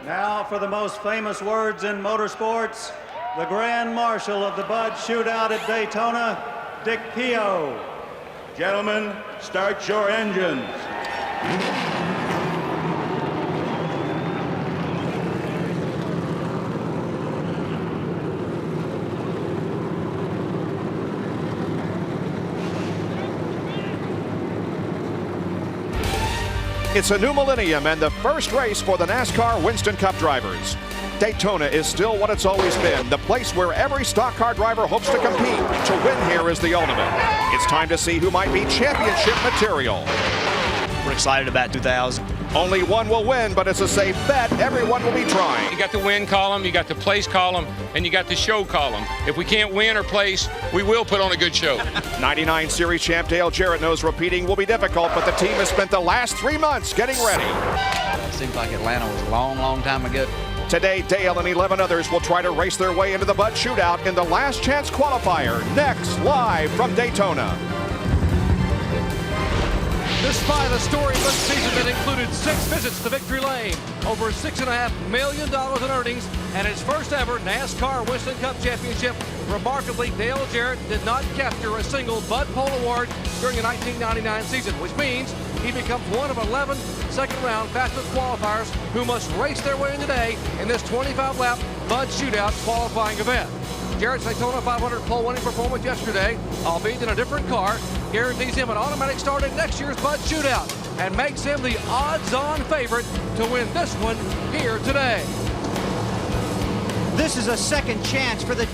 Now for the most famous words in motorsports, the Grand Marshal of the Bud Shootout at Daytona, Dick Pio. Gentlemen, start your engines. It's a new millennium and the first race for the NASCAR Winston Cup drivers. Daytona is still what it's always been, the place where every stock car driver hopes to compete. To win here is the ultimate. It's time to see who might be championship material. We're excited about 2000. Only one will win, but it's a safe bet everyone will be trying. You got the win column, you got the place column, and you got the show column. If we can't win or place, we will put on a good show. 99 Series champ Dale Jarrett knows repeating will be difficult, but the team has spent the last 3 months getting ready. It seems like Atlanta was a long, long time ago. Today, Dale and 11 others will try to race their way into the Bud Shootout in the last chance qualifier. Next, live from Daytona. Despite a story-less season that included 6 visits to Victory Lane, over $6.5 million in earnings, and his first ever NASCAR Winston Cup Championship, remarkably, Dale Jarrett did not capture a single Bud Pole award during the 1999 season, which means he becomes one of 11 second-round fastest qualifiers who must race their way in today in this 25-lap Bud Shootout qualifying event. Jarrett's Daytona 500 pole-winning performance yesterday, albeit in a different car, guarantees him an automatic start in next year's Bud Shootout and makes him the odds-on favorite to win this one here today. This is a second chance for the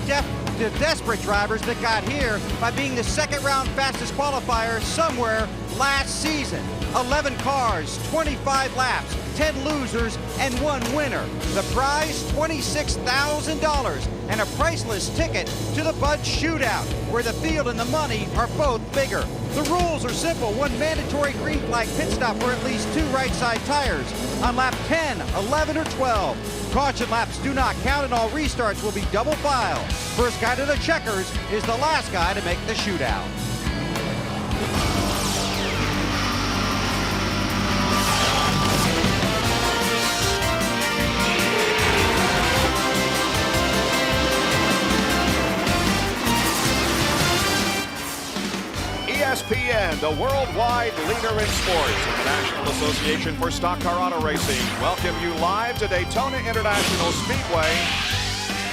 desperate drivers that got here by being the second-round fastest qualifier somewhere last season. 11 cars, 25 laps, 10 losers, and 1 winner. The prize, $26,000 and a priceless ticket to the Bud Shootout, where the field and the money are both bigger. The rules are simple. 1 mandatory green flag pit stop for at least 2 right side tires on lap 10, 11, or 12. Caution laps do not count and all restarts will be double file. First guy to the checkers is the last guy to make the shootout. ESPN, the worldwide leader in sports, and the National Association for Stock Car Auto Racing welcome you live to Daytona International Speedway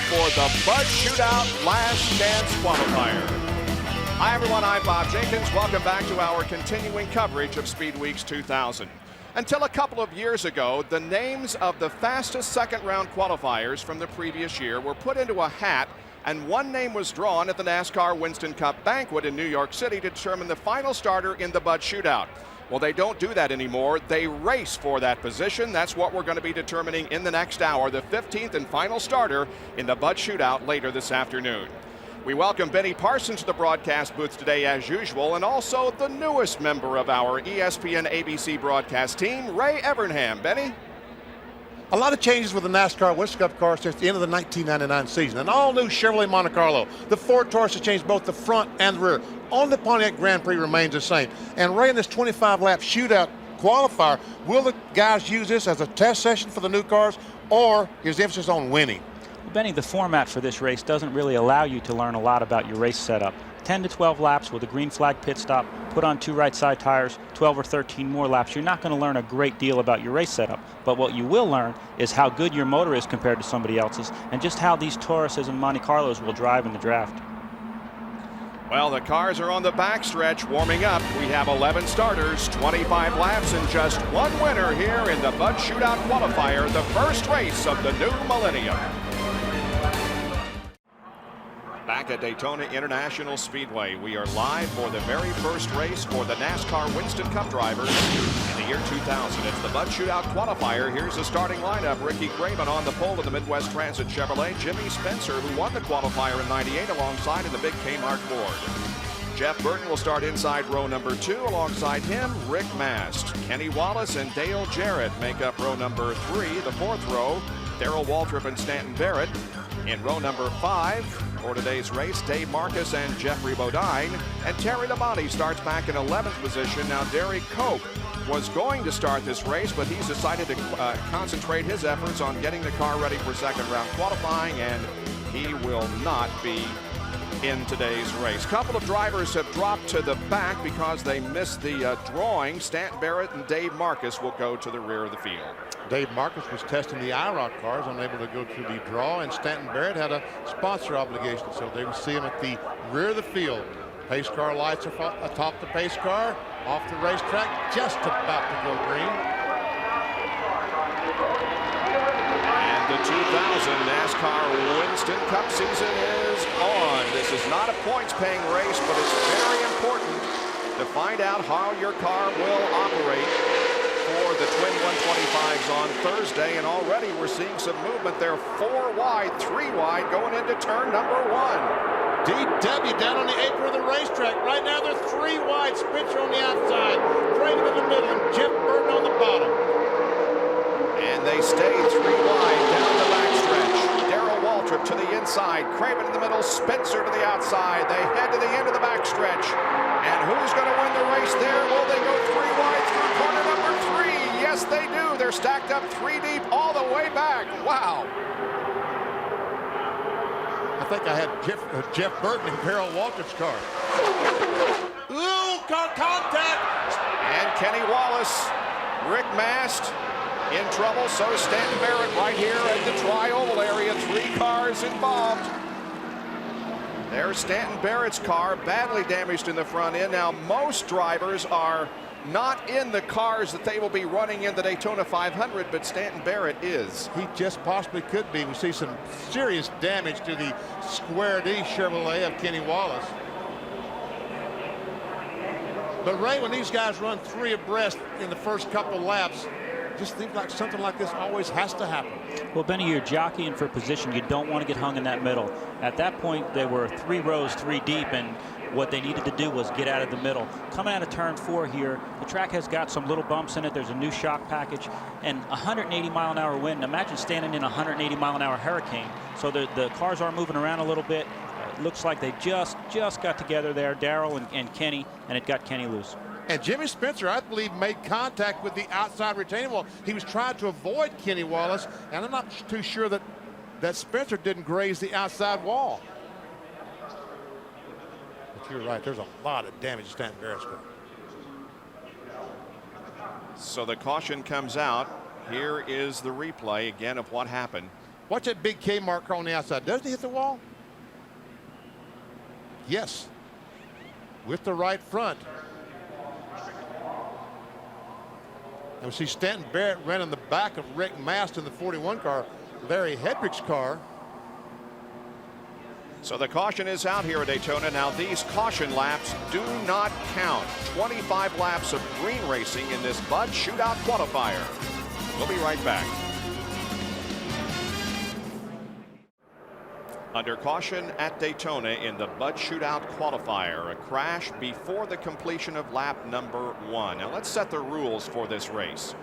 for the Bud Shootout Last Chance Qualifier. Hi everyone, I'm Bob Jenkins. Welcome back to our continuing coverage of Speedweeks 2000. Until a couple of years ago, the names of the fastest second-round qualifiers from the previous year were put into a hat, and one name was drawn at the NASCAR Winston Cup banquet in New York City to determine the final starter in the Bud Shootout. Well, they don't do that anymore. They race for that position. That's what we're going to be determining in the next hour, the 15th and final starter in the Bud Shootout later this afternoon. We welcome Benny Parsons to the broadcast booth today as usual, and also the newest member of our ESPN ABC broadcast team, Ray Evernham. Benny? A lot of changes with the NASCAR Winston Cup car since the end of the 1999 season. An all-new Chevrolet Monte Carlo. The Ford Taurus has changed both the front and the rear. Only the Pontiac Grand Prix remains the same. And Ray, in this 25-lap shootout qualifier, will the guys use this as a test session for the new cars, or is the emphasis on winning? Well, Benny, the format for this race doesn't really allow you to learn a lot about your race setup. 10 to 12 laps with a green flag pit stop, put on 2 right side tires, 12 or 13 more laps. You're not going to learn a great deal about your race setup, but what you will learn is how good your motor is compared to somebody else's, and just how these Tauruses and Monte Carlos will drive in the draft. Well, the cars are on the backstretch warming up. We have 11 starters, 25 laps, and just 1 winner here in the Bud Shootout qualifier, the first race of the new millennium. Back at Daytona International Speedway, we are live for the very first race for the NASCAR Winston Cup drivers in the year 2000. It's the Bud Shootout qualifier. Here's the starting lineup. Ricky Craven on the pole of the Midwest Transit Chevrolet. Jimmy Spencer, who won the qualifier in '98 alongside in the big Kmart Ford. Jeff Burton will start inside row number 2. Alongside him, Rick Mast. Kenny Wallace and Dale Jarrett make up row number 3. The 4th row, Darrell Waltrip and Stanton Barrett. In row number 5 for today's race, Dave Marcus and Jeffrey Bodine. And Terry Labonte starts back in 11th position. Now Derek Cope was going to start this race, but he's decided to concentrate his efforts on getting the car ready for second round qualifying, and he will not be in today's race. Couple of drivers have dropped to the back because they missed the drawing. Stanton Barrett and Dave Marcus will go to the rear of the field. Dave Marcus was testing the IROC cars, unable to go to the draw, and Stanton Barrett had a sponsor obligation, so they will see him at the rear of the field. Pace car lights are atop the pace car, off the racetrack, just about to go green. And the 2000 NASCAR Winston Cup season is on. This is not a points-paying race, but it's very important to find out how your car will operate for the twin 125s on Thursday, and already we're seeing some movement. They're 4 wide, 3 wide going into turn number 1. DW down on the apron of the racetrack. Right now they're 3 wide. Spencer on the outside, Craven in the middle, and Jeff Burton on the bottom. And they stay 3 wide down the backstretch. Darrell Waltrip to the inside, Craven in the middle, Spencer to the outside. They head to the end of the backstretch. And who's going to win the race there? Will they go 3 wide through corner number 3? Yes, they do. They're stacked up 3 deep all the way back. Wow. I think I had Jeff Burton and Darrell Waltrip's car. Ooh, contact! And Kenny Wallace, Rick Mast in trouble. So is Stanton Barrett right here at the tri-oval area. 3 cars involved. There's Stanton Barrett's car, badly damaged in the front end. Now, most drivers are not in the cars that they will be running in the Daytona 500, but Stanton Barrett is. He just possibly could be. We see some serious damage to the Square D Chevrolet of Kenny Wallace. But Ray, when these guys run 3 abreast in the first couple laps, just seems like something like this always has to happen. Well, Benny, you're jockeying for position. You don't want to get hung in that middle. At that point, they were 3 rows, 3 deep, and what they needed to do was get out of the middle. Coming out of turn 4 here, the track has got some little bumps in it. There's a new shock package and 180-mile-an-hour wind. Imagine standing in a 180-mile-an-hour hurricane. So the cars are moving around a little bit. It looks like they just got together there, Darrell and Kenny, and it got Kenny loose. And Jimmy Spencer, I believe, made contact with the outside retaining wall. He was trying to avoid Kenny Wallace, and I'm not too sure that Spencer didn't graze the outside wall. But you're right, there's a lot of damage to Stanton Barrett's car. So the caution comes out. Here is the replay again of what happened. Watch that big K marker on the outside. Doesn't he hit the wall? Yes. With the right front. And we see Stanton Barrett ran in the back of Rick Mast in the 41 car, Larry Hedrick's car. So the caution is out here at Daytona. Now these caution laps do not count. 25 laps of green racing in this Bud Shootout qualifier. We'll be right back. Under caution at Daytona in the Bud Shootout qualifier, a crash before the completion of lap number 1. Now let's set the rules for this race.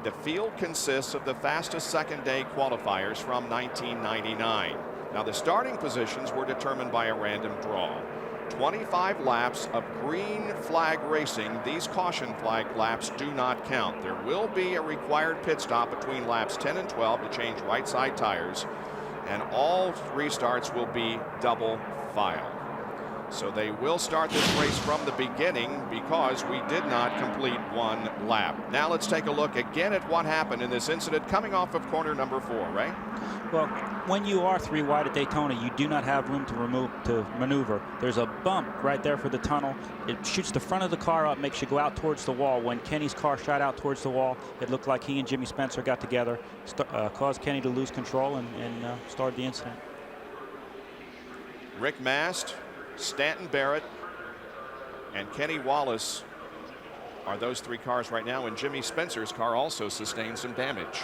The field consists of the fastest second day qualifiers from 1999. Now the starting positions were determined by a random draw. 25 laps of green flag racing. These caution flag laps do not count. There will be a required pit stop between laps 10 and 12 to change right side tires. And all restarts will be double file. So they will start this race from the beginning because we did not complete 1 lap. Now let's take a look again at what happened in this incident coming off of corner number 4, right? Well, when you are 3 wide at Daytona, you do not have room to maneuver. There's a bump right there for the tunnel. It shoots the front of the car up, makes you go out towards the wall. When Kenny's car shot out towards the wall, it looked like he and Jimmy Spencer got together, caused Kenny to lose control and started the incident. Rick Mast, Stanton Barrett, and Kenny Wallace are those 3 cars right now, and Jimmy Spencer's car also sustained some damage.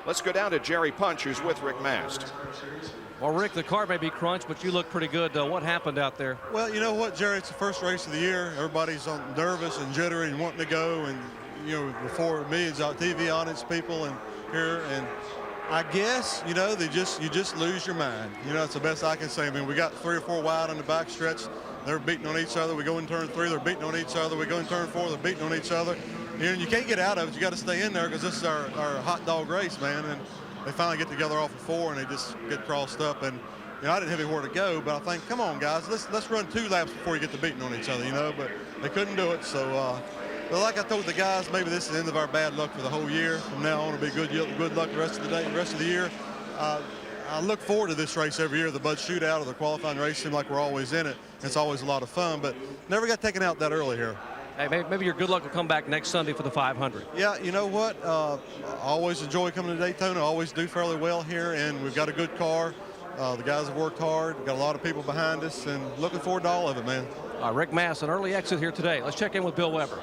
Let's go down to Jerry Punch, who's with Rick Mast. Well, Rick, the car may be crunched, but you look pretty good. What happened out there? Well, you know what, Jerry, it's the first race of the year. Everybody's nervous and jittery and wanting to go, and before millions of TV audience people and here, and I guess you just lose your mind. That's the best I can say. I mean, we got 3 or 4 wide on the back stretch. They're beating on each other. We go in turn 3, they're beating on each other. We go in turn 4, they're beating on each other. you can't get out of it. You got to stay in there because this is our hot dog race, man. And they finally get together off of 4 and they just get crossed up. And I didn't have anywhere to go, but I think, come on, guys, let's run 2 laps before you get to beating on each other, But they couldn't do it. So, but like I told the guys, maybe this is the end of our bad luck for the whole year. From now on, it'll be good luck the rest of the day, the rest of the year. I look forward to this race every year, the Bud Shootout or the qualifying race. Seems like we're always in it. It's always a lot of fun, but never got taken out that early here. Hey, maybe your good luck will come back next Sunday for the 500. Yeah, you know what? I always enjoy coming to Daytona. I always do fairly well here, and we've got a good car. The guys have worked hard. We've got a lot of people behind us, and looking forward to all of it, man. Rick Mass, an early exit here today. Let's check in with Bill Weber.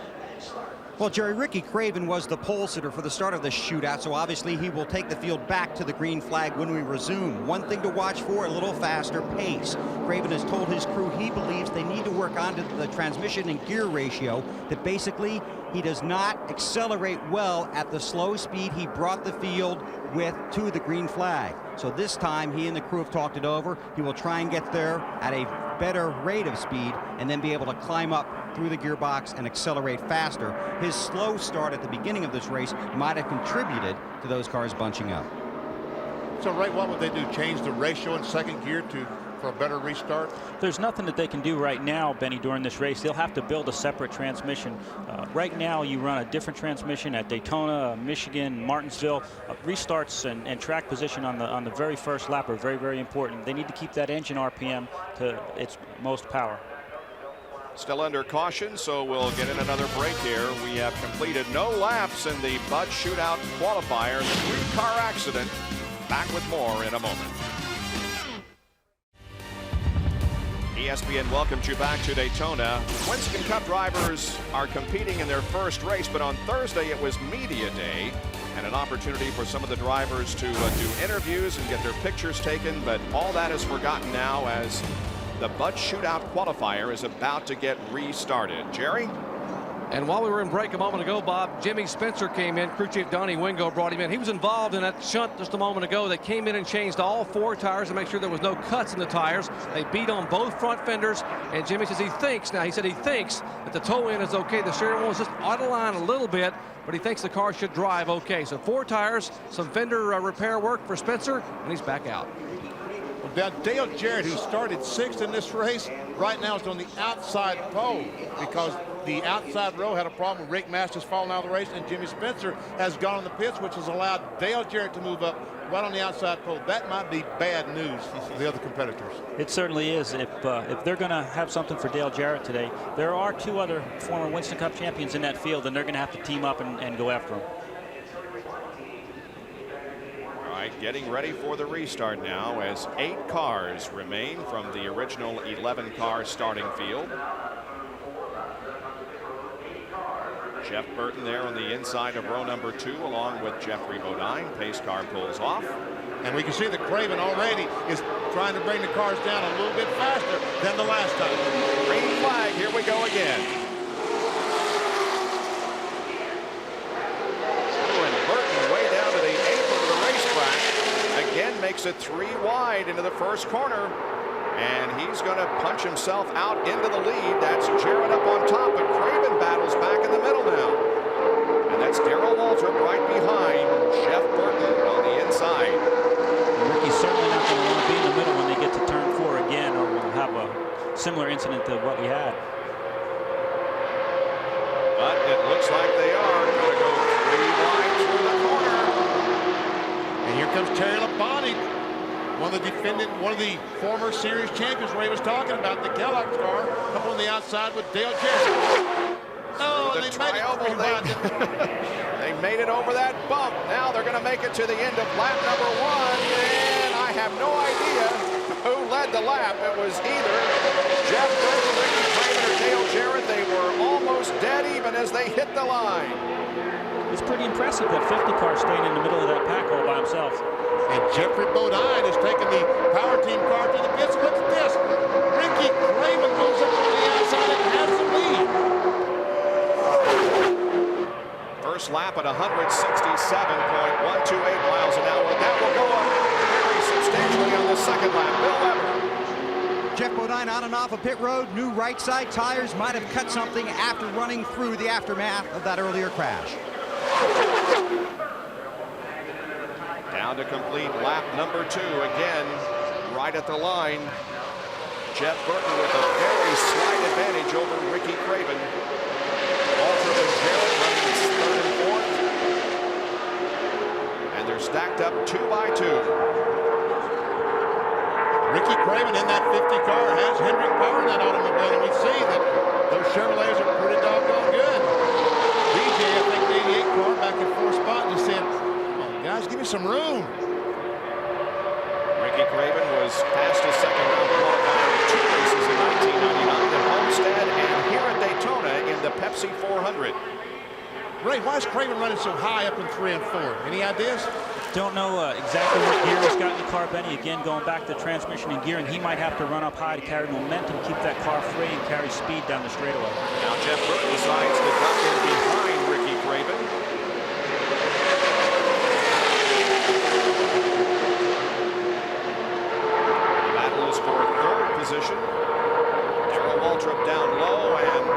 Well, Jerry, Ricky Craven was the pole sitter for the start of the shootout, so obviously he will take the field back to the green flag when we resume. One thing to watch for, a little faster pace. Craven has told his crew he believes they need to work on the transmission and gear ratio, that basically he does not accelerate well at the slow speed he brought the field with to the green flag. So this time he and the crew have talked it over. He will try and get there at a better rate of speed and then be able to climb up through the gearbox and accelerate faster. His slow start at the beginning of this race might have contributed to those cars bunching up. So, Ray, what would they do? Change the ratio in second gear for a better restart? There's nothing that they can do right now, Benny, during this race. They'll have to build a separate transmission. Right now, you run a different transmission at Daytona, Michigan, Martinsville. Restarts and track position on the very first lap are very, very important. They need to keep that engine RPM to its most power. Still under caution, so we'll get in another break here. We have completed no laps in the Bud Shootout qualifier. The 3-car accident. Back with more in a moment. ESPN welcomes you back to Daytona. Winston Cup drivers are competing in their first race, but on Thursday it was media day and an opportunity for some of the drivers to do interviews and get their pictures taken, but all that is forgotten now as the Bud Shootout qualifier is about to get restarted. Jerry? And while we were in break a moment ago, Bob, Jimmy Spencer came in. Crew chief Donnie Wingo brought him in. He was involved in that shunt just a moment ago. They came in and changed all 4 tires to make sure there was no cuts in the tires. They beat on both front fenders. And Jimmy says he thinks that the toe end is okay. The steering wheel is just out of line a little bit, but he thinks the car should drive okay. So 4 tires, some fender repair work for Spencer, and he's back out. Now, Dale Jarrett, who started 6th in this race, right now is on the outside pole because the outside row had a problem with Rick Masters falling out of the race, and Jimmy Spencer has gone on the pits, which has allowed Dale Jarrett to move up right on the outside pole. That might be bad news for the other competitors. It certainly is. If they're going to have something for Dale Jarrett today, there are 2 other former Winston Cup champions in that field, and they're going to have to team up and go after them. Getting ready for the restart now as 8 cars remain from the original 11-car starting field. Jeff Burton there on the inside of row number 2 along with Jeffrey Bodine. Pace car pulls off. And we can see that Craven already is trying to bring the cars down a little bit faster than the last time. Green flag, here we go again. Again makes it 3 wide into the first corner, and he's going to punch himself out into the lead. That's Jarrett up on top, but Craven battles back in the middle now. And that's Darrell Waltrip right behind Jeff Burton on the inside. Ricky's certainly not going to want to be in the middle when they get to turn 4 again, or we'll have a similar incident to what we had. But it looks like they are going to go 3 wide through the corner. And here comes Terry Labonte, one of the former series champions Ray was talking about, the Kellogg's car, up on the outside with Dale Jarrett. Oh, they made it over They made it over that bump. Now they're going to make it to the end of lap number 1, and I have no idea who led the lap. It was either Jeff Burton, Ricky Craven, or Dale Jarrett. They were almost dead even as they hit the line. It's pretty impressive that 50 car staying in the middle of that pack all by himself. And Jeffrey Bodine is taking the power team car to the pits. Look at this. Ricky Craven goes up on the outside and has the lead. First lap at 167.128 miles an hour. That will go up very substantially on the second lap. Bill Weber. Jeff Bodine on and off of pit road. New right side tires might have cut something after running through the aftermath of that earlier crash. Down to complete lap number 2 again, right at the line. Jeff Burton with a very slight advantage over Ricky Craven. Waltrip and Jarrett running 3rd and 4th. And they're stacked up 2 by 2. Ricky Craven in that 50 car has Hendrick power in that automobile, and we see that those Chevrolets are pretty doggone good. DJ, I think the 88 car back in 4th spot, just said, oh, guys, give me some room. Ricky Craven was fastest second-round qualifier in 2 races in 1999 at Homestead and here at Daytona in the Pepsi 400. Ray, why is Craven running so high up in 3 and 4? Any ideas? Don't know exactly what gear he's got in the car, Benny. Again, going back to transmission and gearing, he might have to run up high to carry momentum, keep that car free, and carry speed down the straightaway. Now Jeff Burton decides to duck in behind Ricky Craven. The battle is for 3rd position. Darrell Waltrip down low and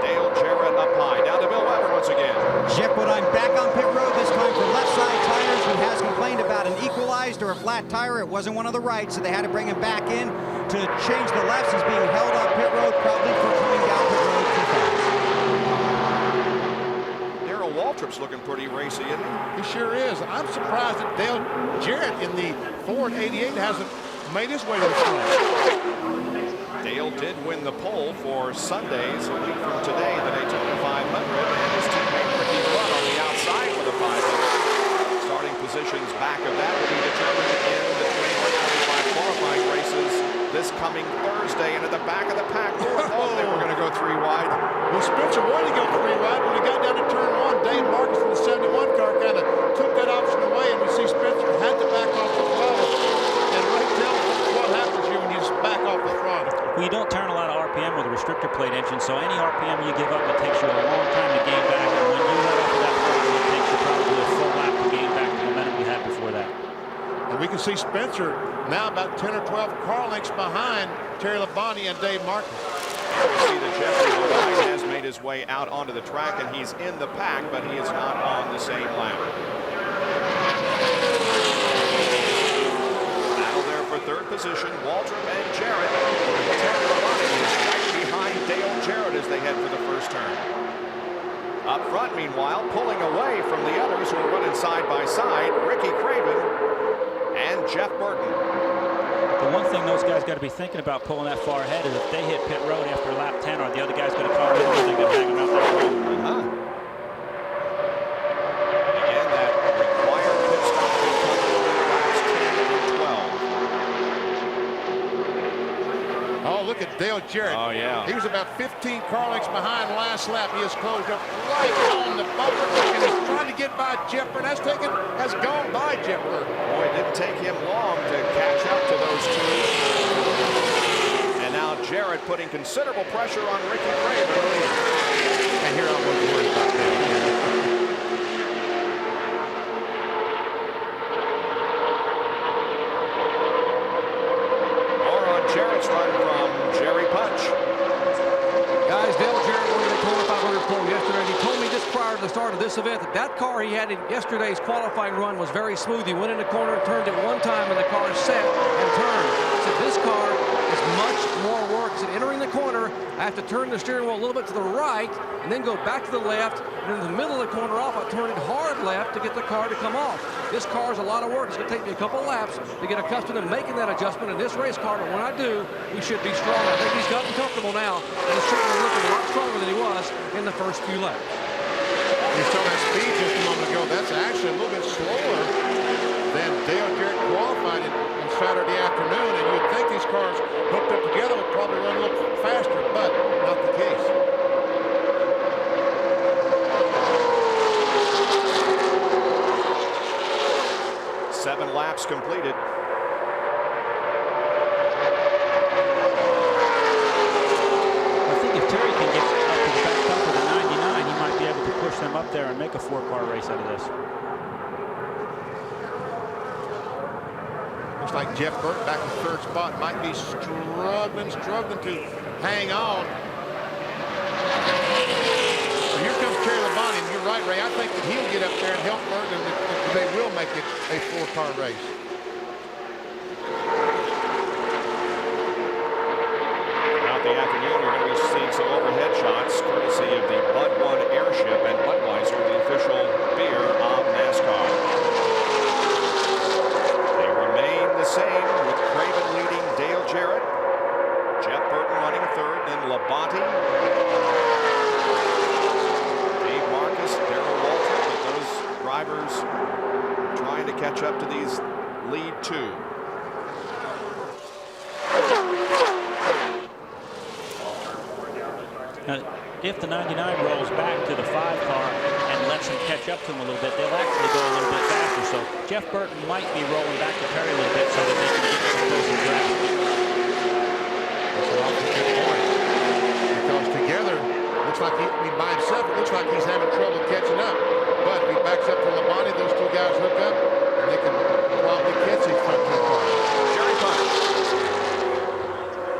Dale Jarrett up high. Down to Bill Weber once again. Jeff Bodine back on pit road, this time for left side tires. He has complained about an equalized or a flat tire. It wasn't one of the right, so they had to bring him back in to change the lefts. He's being held on pit road probably for coming down pit road too fast. Darrell Waltrip's looking pretty racy, isn't he? He sure is. I'm surprised that Dale Jarrett in the Ford 88 hasn't made his way to the front. Dale did win the pole for Sundays a week from today, the Daytona 500, and his teammate Ricky Rudd on the outside for the 500. Starting positions back of that will be determined in the 21-25 qualifying races this coming Thursday. And at the back of the pack, who thought they were going to go 3 wide? Well, Spencer wanted to go 3 wide. When he got down to turn 1, Dave Marcus in the 71 car kind of took that option away, and we see Spencer had to back off the throttle. And right tell what happens here when you just back off the throttle. Well, you don't turn a lot of RPM with a restrictor plate engine, so any RPM you give up, it takes you a long time to gain back. And when you let off of that throttle, it takes you probably a full lap to gain back the momentum you had before that. And we can see Spencer now about 10 or 12 car lengths behind Terry Labonte and Dave Marcus. And we see that Jeffrey Bodine has made his way out onto the track, and he's in the pack, but he is not on the same lap. Battle there for 3rd position, Waltrip and Jarrett. Terry Labonte is right behind Dale Jarrett as they head for the first turn. Up front, meanwhile, pulling away from the others who are running side by side, Ricky Craven and Jeff Burton. The one thing those guys got to be thinking about pulling that far ahead is if they hit pit road after lap 10, or the other guy's going to call in, or they're going to hang them out there. Again, that required pit stop will come through laps 10 and 12. Oh, look at Dale Jarrett. Oh, yeah. He was about 15 car lengths behind last lap. He has closed up right on the bumper, and he's trying to get by Jeff Burton. Has gone by Jeff Burton. Boy, it didn't take him long to catch up to those two. And now Jarrett putting considerable pressure on Ricky Craven. And here I was worried about that. More on Jarrett's run from Jerry Punch. Guys, Dale Jarrett won the Daytona 500 pole yesterday. He told me just prior to the start of this event that car he had in yesterday's qualifying run was very smooth. He went in the corner, turned it one time, and the car set and turned. He said this car is much more work. He said entering the corner, I have to turn the steering wheel a little bit to the right and then go back to the left. And in the middle of the corner off, I turn it hard left to get the car to come off. This car is a lot of work. It's going to take me a couple laps to get accustomed to making that adjustment in this race car. But when I do, we should be strong. I think he's gotten comfortable now, and he's certainly looking a lot stronger than he was in the first few laps. You saw that speed just a moment ago. That's actually a little bit slower than Dale Jarrett qualified on Saturday afternoon. And you'd think these cars hooked up together would probably run a little faster, but not the case. Seven laps completed. I think if Terry can get up to the back bumper of the 99, he might be able to push them up there and make a 4-car race out of this. Looks like Jeff Burton back in third spot might be struggling to hang on. So here comes Terry Labonte, and you're right, Ray. I think that he'll get up there and help Burton, and they will make it a 4-car race. Throughout the afternoon, we're going to be seeing some overhead shots courtesy of the Bud 1 airship and Budweiser, the official beer of NASCAR. They remain the same, with Craven leading Dale Jarrett, Jeff Burton running third, then Labonte, Dave Marcus, Darrell Walter, but those drivers trying to catch up to these lead two. Now, if the 99 rolls back to the 5-car and lets him catch up to him a little bit, they'll actually go a little bit faster. So Jeff Burton might be rolling back to Perry a little bit so that they can get some closer grab. That's an awfully good point. Because together, looks like by himself, it looks like he's having trouble catching up. But if he backs up to Labonte, those two guys hook up, and they can probably catch these front 2 cars. Jerry Punch.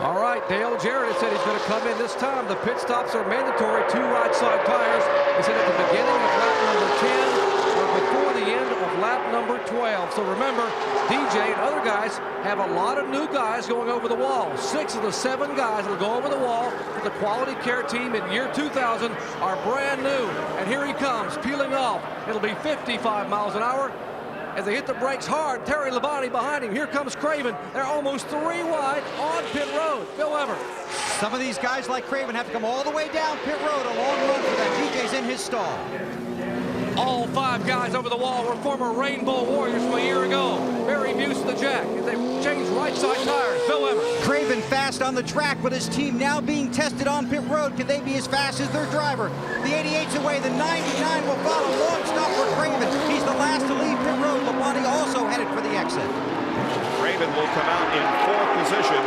All right, Dale Jarrett said he's going to come in this time. The pit stops are mandatory, 2 right side tires. He said at the beginning of lap number 10 or before the end of lap number 12. So remember, DJ and other guys have a lot of new guys going over the wall. 6 of the 7 guys that will go over the wall for the quality care team in year 2000 are brand new. And here he comes, peeling off. It'll be 55 miles an hour. As they hit the brakes hard, Terry Labonte behind him. Here comes Craven. They're almost 3 wide on pit road. Bill Weber. Some of these guys like Craven have to come all the way down pit road, a long run for that. DJ's in his stall. All 5 guys over the wall were former Rainbow Warriors from a year ago. Barry Muse to the jack. They changed right side tires. Bill Weber. Craven fast on the track, but his team now being tested on pit road. Can they be as fast as their driver? The 88's away. The 99 will follow. Long stop for Craven. He's the last to leave pit road. Labonte also headed for the exit. Craven will come out in 4th position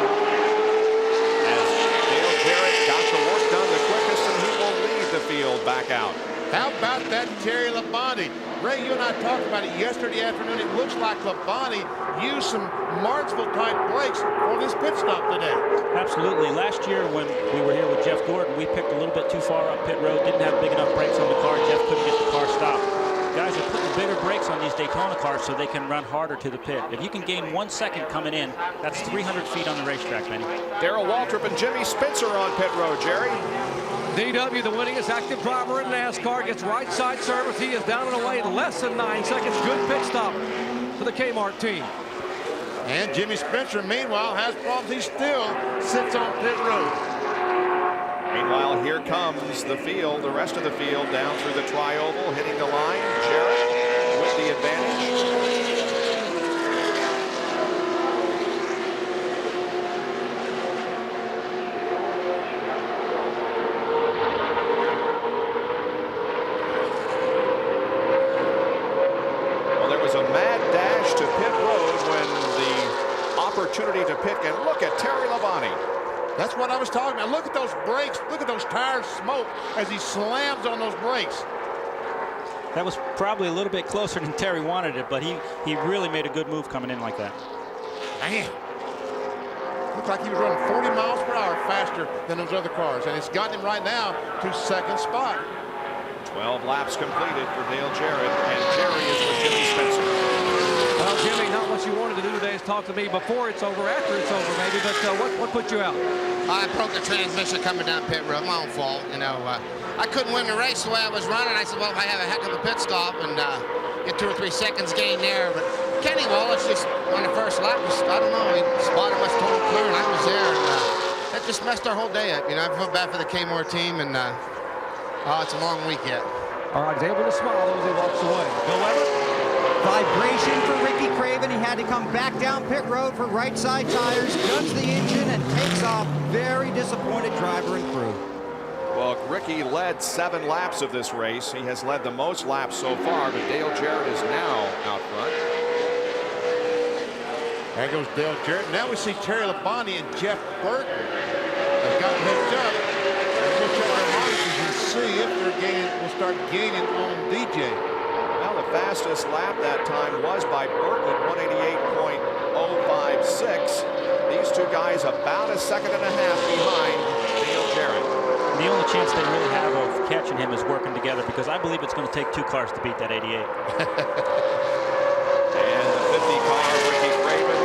as Dale Jarrett got the work done the quickest, and he will lead the field back out. How about that Terry Labonte? Ray, you and I talked about it yesterday afternoon. It looks like Labonte used some Martinsville-type brakes for this pit stop today. Absolutely. Last year when we were here with Jeff Gordon, we picked a little bit too far up pit road, didn't have big enough brakes on the car. Jeff couldn't get the car stopped. Guys are putting bigger brakes on these Daytona cars so they can run harder to the pit. If you can gain 1 second coming in, that's 300 feet on the racetrack, Benny. Darrell Waltrip and Jimmy Spencer on pit road, Jerry. DW, the winningest active driver in NASCAR, gets right side service. He is down and away in less than 9 seconds. Good pit stop for the Kmart team. And Jimmy Spencer, meanwhile, has problems. He still sits on pit road. Meanwhile, here comes the field, the rest of the field down through the tri-oval, hitting the line. Jarrett with the advantage. Opportunity to pick, and look at Terry Labonte. That's what I was talking about. Look at those brakes. Look at those tires smoke as he slams on those brakes. That was probably a little bit closer than Terry wanted it, but he really made a good move coming in like that. Man. Looked like he was running 40 miles per hour faster than those other cars, and it's gotten him right now to 2nd spot. 12 laps completed for Dale Jarrett, and Jerry is with Jimmy Spencer. Well, Jimmy, not what you wanted to do today is talk to me before it's over, after it's over, maybe. But what put you out? I broke the transmission coming down pit road. My own fault, you know. I couldn't win the race the way I was running. I said, well, if I have a heck of a pit stop and get 2 or 3 seconds gain there. But Kenny Wallace just on the first lap was, I don't know, he spotted my total clear, and I was there. And that just messed our whole day up. You know, I feel bad for the Kmart team, and it's a long week yet. All right, he's able to smile as he walks away. Bill Weber. Vibration for Ricky Craven. He had to come back down pit road for right side tires, guns the engine, and takes off. Very disappointed driver and crew. Well, Ricky led 7 laps of this race. He has led the most laps so far, but Dale Jarrett is now out front. There goes Dale Jarrett. Now we see Terry Labonte and Jeff Burton have gotten hooked up. We'll check our monitors and see if we'll start gaining on DJ. Well, the fastest lap that time was by Burton at 188.05. lies about a second and a half behind Dale Jarrett. The only chance they really have of catching him is working together, because I believe it's going to take 2 cars to beat that 88. And the 50 car, Ricky Craven,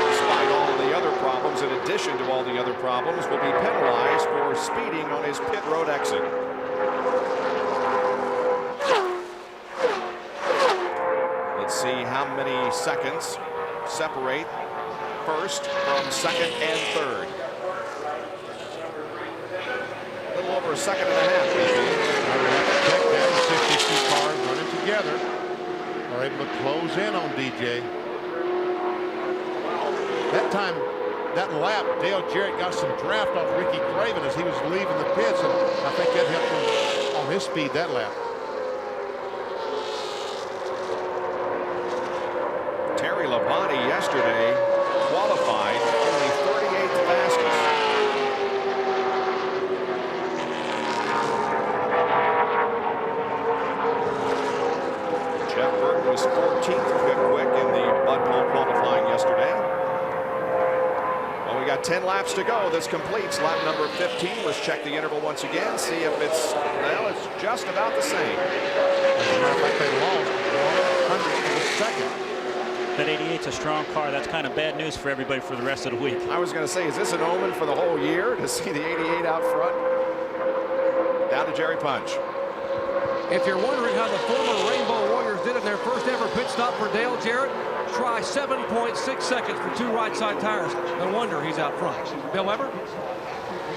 despite all the other problems, in addition to all the other problems, will be penalized for speeding on his pit road exit. Let's see how many seconds separate first from second and third. A little over a second and a half, maybe. I would have to check that. 62 cars running together are able to close in on DJ. That time, that lap, Dale Jarrett got some draft off Ricky Craven as he was leaving the pits, and I think that helped him on his speed that lap. Terry Labonte yesterday qualified only 38th fastest. Jeff Burton was 14th quick in the Bud Pole qualifying yesterday. Well, we got 10 laps to go. This completes lap number 15. Let's check the interval once again, see if it's, well, it's just about the same. As a matter of fact, they lost 100th of a second. That 88's a strong car. That's kind of bad news for everybody for the rest of the week. I was going to say, is this an omen for the whole year to see the 88 out front? Down to Jerry Punch. If you're wondering how the former Rainbow Warriors did in their first ever pit stop for Dale Jarrett, try 7.6 seconds for 2 right side tires. No wonder he's out front. Bill Weber?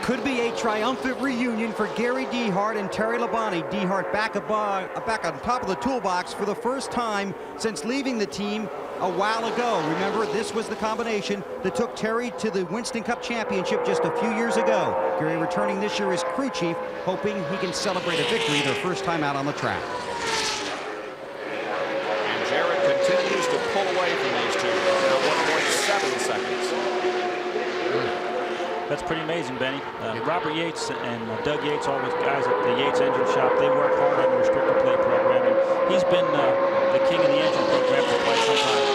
Could be a triumphant reunion for Gary Dehart and Terry Labonte. Dehart back on top of the toolbox for the first time since leaving the team a while ago. Remember, this was the combination that took Terry to the Winston Cup Championship just a few years ago. Gary returning this year as crew chief, hoping he can celebrate a victory their first time out on the track. And Jarrett continues to pull away from these two. Now 1.7 seconds. That's pretty amazing, Benny. Robert Yates and Doug Yates, all those guys at the Yates Engine Shop, they work hard on the restricted plate program, and he's been the king of the engine program for quite some time.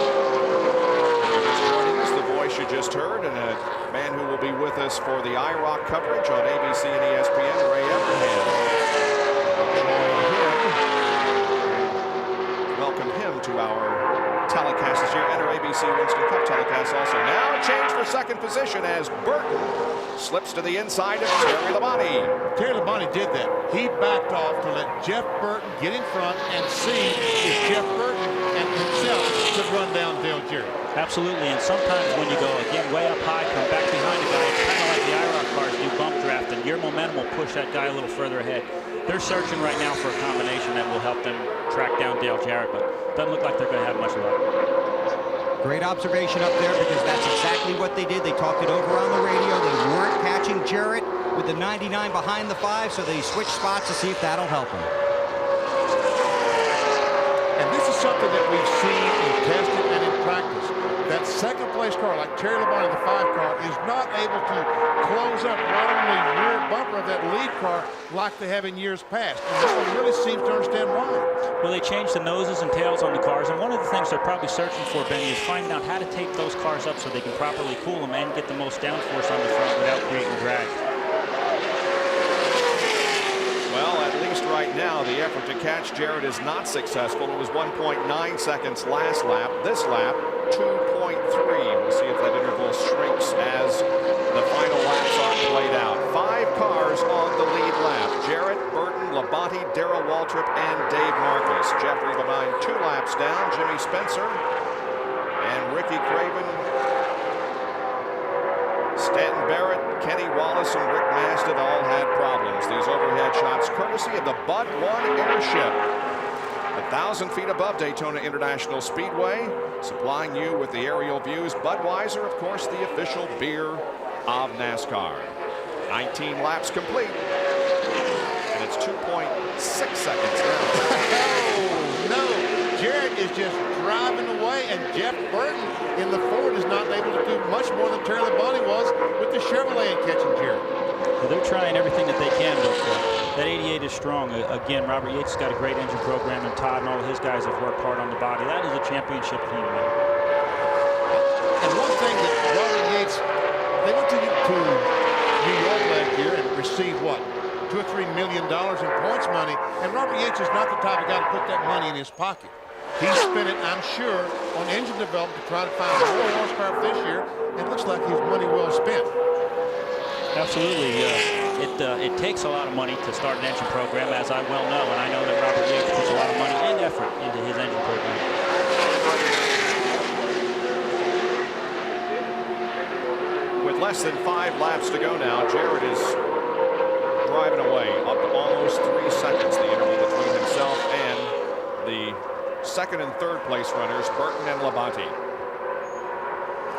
Joining us, the voice you just heard, and a man who will be with us for the IROC coverage on ABC and ESPN, Ray Evernham. Welcome him to our telecast this year, and our ABC Winston Cup telecast also. Now a change for second position as Burton slips to the inside of Terry Labonte. Terry Labonte did that. He backed off to let Jeff Burton get in front and see if Jeff Burton and himself could run down Dale Jarrett. Absolutely, and sometimes when you go, again, way up high, come back behind a guy, it's kind of like the IROC cars do bump draft, and your momentum will push that guy a little further ahead. They're searching right now for a combination that will help them track down Dale Jarrett, but doesn't look like they're going to have much luck. Great observation up there, because that's exactly what they did. They talked it over on the radio. They weren't catching Jarrett with the 99 behind the 5, so they switched spots to see if that'll help him. And this is something that we've seen in testing and in practice. That second place car, like Terry Labonte, the 5 car, is not able to close up right on the rear bumper of that lead car like they have in years past. And no one really seems to understand why. Well, they changed the noses and tails on the cars, and one of the things they're probably searching for, Benny, is finding out how to take those cars up so they can properly cool them and get the most downforce on the front without creating drag. Well, at least right now, the effort to catch Jarrett is not successful. It was 1.9 seconds last lap. This lap, 2.3. We'll see if that interval shrinks as the final laps are played out. 5 cars on the lead lap. Jarrett, Burton, Labonte, Darrell Waltrip, and Dave Marcus. Jeffrey behind 2 laps down. Jimmy Spencer and Ricky Craven. Stanton Barrett, Kenny Wallace, and Rick Masted all had problems. These overhead shots courtesy of the Bud 1 airship. 1,000 feet above Daytona International Speedway, supplying you with the aerial views. Budweiser, of course, the official beer of NASCAR. 19 laps complete, and it's 2.6 seconds now. Oh, no. Jarrett is just driving away, and Jeff Burton in the Ford is not able to do much more than Terry Labonte was with the Chevrolet and catching Jarrett. Well, they're trying everything that they can, but that 88 is strong. Again, Robert Yates has got a great engine program, and Todd and all of his guys have worked hard on the body. That is a championship team, man. And one thing that Robert Yates, money, and Robert Yates is not the type of guy to put that money in his pocket. He spent it, I'm sure, on engine development to try to find more horsepower for this year, and it looks like his money well spent. Absolutely. It takes a lot of money to start an engine program, as I well know, and I know that Robert Yates puts a lot of money and effort into his engine program. With less than 5 laps to go now, Jarrett is driving away up to almost 3 seconds, the interval between himself and the second and third place runners, Burton and Labonte.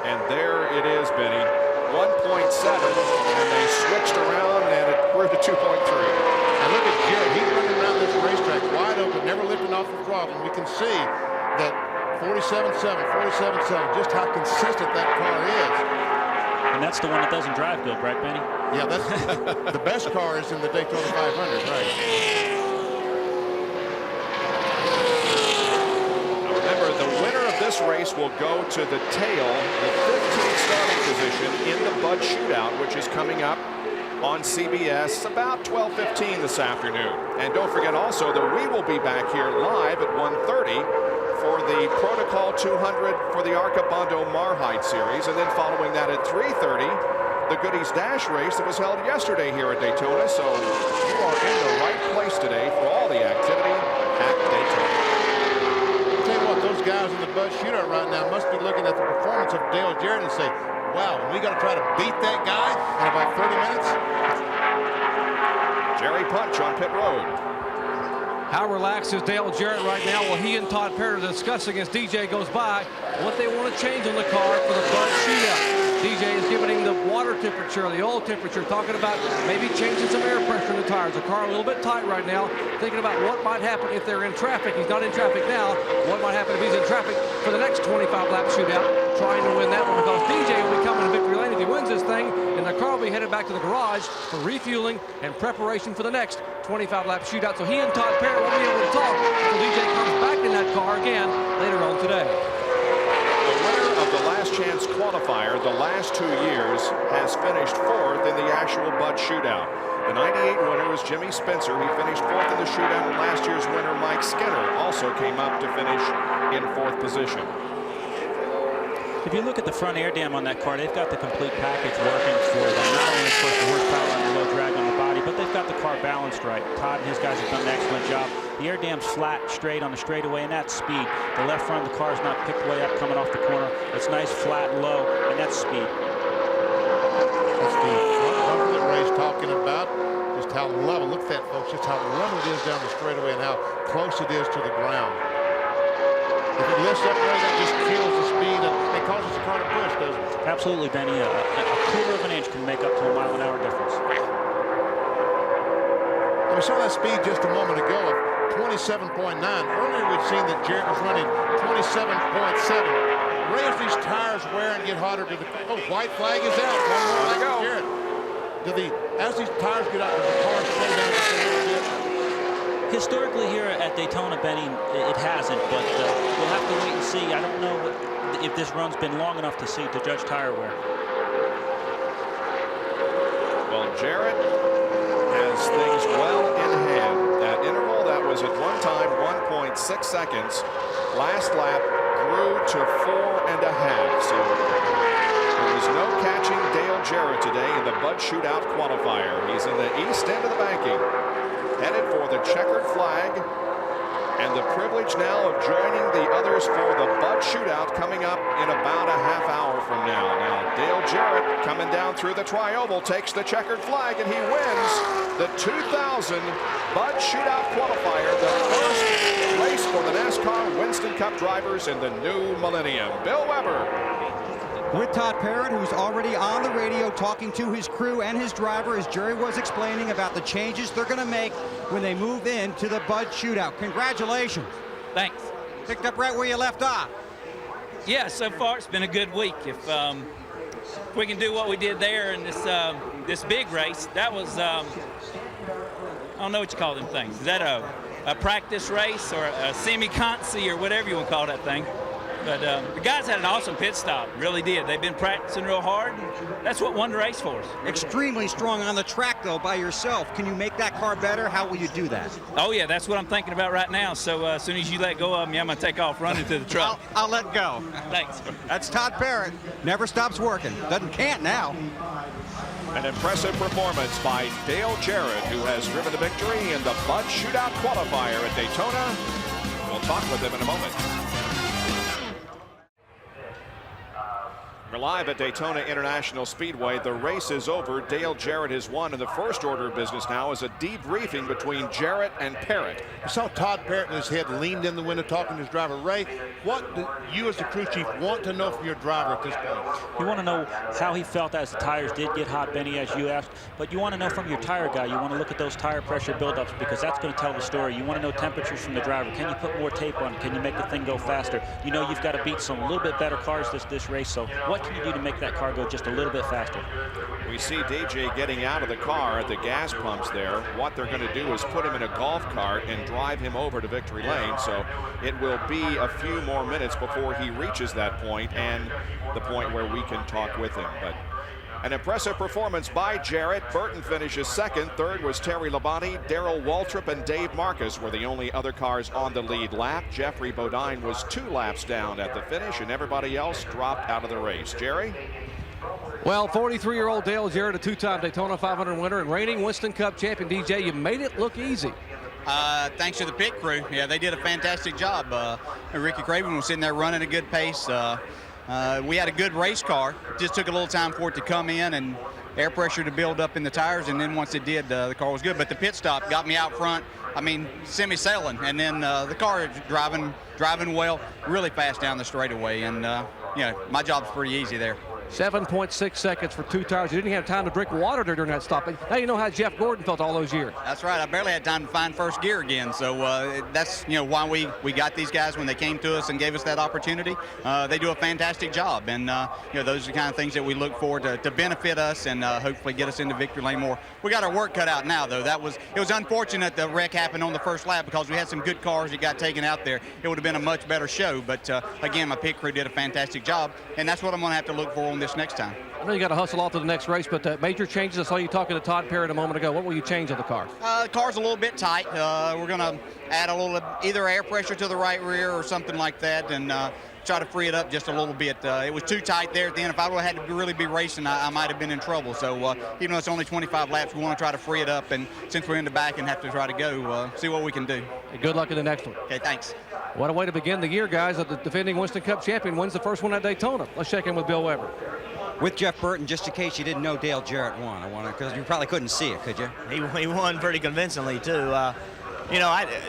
And there it is, Benny. 1.7, and they switched around, and it grew to 2.3. And look at Jarrett. He's running around this racetrack wide open, never lifting off the throttle. And we can see that 47.7, 47.7, just how consistent that car is. And that's the one that doesn't drive good, right, Benny? Yeah, that's the best car is in the Daytona 500, right? Now remember, the winner of this race will go to the tail, the 15th starting position in the Bud Shootout, which is coming up on CBS about 12:15 this afternoon. And don't forget also that we will be back here live at 1:30 for the Protocol 200 for the Arca Bondo Marhide Series, and then following that at 3:30, the Goodies Dash race that was held yesterday here at Daytona. So you are in the right place today for all the activity at Daytona. I'll tell you what, those guys in the Bud Shootout right now must be looking at the performance of Dale Jarrett and say, wow, we got to try to beat that guy in about 30 minutes. Jerry Punch on pit road. How relaxed is Dale Jarrett right now? Well, he and Todd Perry are discussing as DJ goes by what they want to change on the car for the Bud Shootout. DJ is giving him the water temperature, the oil temperature, talking about maybe changing some air pressure in the tires. The car a little bit tight right now, thinking about what might happen if they're in traffic. He's not in traffic now. What might happen if he's in traffic for the next 25-lap shootout, trying to win that one, because DJ will be coming to victory lane if he wins this thing, and the car will be headed back to the garage for refueling and preparation for the next 25-lap shootout. So he and Todd Perry won't be able to talk until DJ comes back in that car again later on today. The winner of the last chance qualifier the last 2 years has finished 4th in the actual Bud Shootout. The 98 winner was Jimmy Spencer. He finished 4th in the shootout, and last year's winner, Mike Skinner, also came up to finish in 4th position. If you look at the front air dam on that car, they've got the complete package working for them. Not only, of course, the horsepower and the low drag on the body, but they've got the car balanced right. Todd and his guys have done an excellent job. The air dam's flat, straight on the straightaway, and that's speed. The left front of the car is not picked way up coming off the corner. It's nice, flat, low, and that's speed. That's the front bumper that Ray's talking about. Just how level, look at that, folks, just how level it is down the straightaway and how close it is to the ground. If it lifts up there, that just kills the speed and it causes the car to push, doesn't it? Absolutely, Benny. A quarter of an inch can make up to a mile-an-hour difference. And we saw that speed just a moment ago of 27.9. Earlier we'd seen that Jarrett was running 27.7. Ray, as these tires wear and get hotter, white flag is out. One more lap for Jarrett. As these tires get out, does the car slow down just a little bit? Historically here at Daytona, Benny, it hasn't, but we'll have to wait and see. I don't know if this run's been long enough to see, to judge tire wear. Well, Jarrett has things well in hand. That interval that was at one time 1.6 seconds. Last lap grew to 4.5. So there was no catching Dale Jarrett today in the Bud Shootout qualifier. He's in the east end of the banking, headed for the checkered flag, and the privilege now of joining the others for the Bud Shootout coming up in about a half hour from now. Now, Dale Jarrett coming down through the tri-oval takes the checkered flag, and he wins the 2000 Bud Shootout qualifier, the first race for the NASCAR Winston Cup drivers in the new millennium. Bill Weber with Todd Parrott, who's already on the radio talking to his crew and his driver as Jerry was explaining about the changes they're going to make when they move into the Bud Shootout. Congratulations. Thanks. Picked up right where you left off. Yeah, so far it's been a good week. If we can do what we did there in this big race, that was, I don't know what you call them things. Is that a practice race or a semi-consi or whatever you want to call that thing? But the guys had an awesome pit stop, really did. They've been practicing real hard, and that's what won the race for us. Extremely strong on the track, though, by yourself. Can you make that car better? How will you do that? Oh, yeah, that's what I'm thinking about right now. So as soon as you let go of me, I'm going to take off running to the truck. I'll let go. Thanks. That's Todd Barrett. Never stops working. Can't now. An impressive performance by Dale Jarrett, who has driven the victory in the Bud Shootout qualifier at Daytona. We'll talk with him in a moment. We're live at Daytona International Speedway. The race is over. Dale Jarrett has won, and the first order of business now is a debriefing between Jarrett and Parrott. You saw Todd Parrott in his head leaned in the window talking to his driver. Ray, what do you as the crew chief want to know from your driver at this point? You want to know how he felt as the tires did get hot, Benny, as you asked, but you want to know from your tire guy. You want to look at those tire pressure buildups because that's going to tell the story. You want to know temperatures from the driver. Can you put more tape on? Can you make the thing go faster? You know you've got to beat some little bit better cars this race, so what can you do to make that car go just a little bit faster? We see DJ getting out of the car at the gas pumps there. What they're going to do is put him in a golf cart and drive him over to victory lane, so it will be a few more minutes before he reaches that point and the point where we can talk with him. But an impressive performance by Jarrett. Burton finishes second. Third was Terry Labonte. Darrell Waltrip and Dave Marcus were the only other cars on the lead lap. Jeffrey Bodine was 2 laps down at the finish, and everybody else dropped out of the race. Jerry? Well, 43-year-old Dale Jarrett, a 2-time Daytona 500 winner and reigning Winston Cup champion. DJ, you made it look easy. Thanks to the pit crew. Yeah, they did a fantastic job. Ricky Craven was sitting there running a good pace. We had a good race car. Just took a little time for it to come in and air pressure to build up in the tires, and then once it did, the car was good. But the pit stop got me out front. I mean, semi-sailing, and then the car is driving well, really fast down the straightaway, and my job's pretty easy there. 7.6 seconds for 2 tires. You didn't have time to drink water during that stop. Now you know how Jeff Gordon felt all those years. That's right. I barely had time to find first gear again. So that's why we got these guys when they came to us and gave us that opportunity. They do a fantastic job, and those are the kind of things that we look for to benefit us and hopefully get us into victory lane more. We got our work cut out now, though. It was unfortunate the wreck happened on the first lap because we had some good cars that got taken out there. It would have been a much better show. But again, my pit crew did a fantastic job, and that's what I'm going to have to look for on this next time. I know you got to hustle off to the next race, but major changes. I saw you talking to Todd Parrott a moment ago. What will you change on the car? The car's a little bit tight. We're going to add a little either air pressure to the right rear or something like that, and try to free it up just a little bit. It was too tight there at the end. If I would have had to really be racing, I might have been in trouble. So even though it's only 25 laps, we want to try to free it up. And since we're in the back and have to try to go, see what we can do. Hey, good luck in the next one. Okay, thanks. What a way to begin the year, guys. The defending Winston Cup champion wins the first one at Daytona. Let's check in with Bill Weber. With Jeff Burton, just in case you didn't know Dale Jarrett won, because you probably couldn't see it, could you? He won pretty convincingly, too.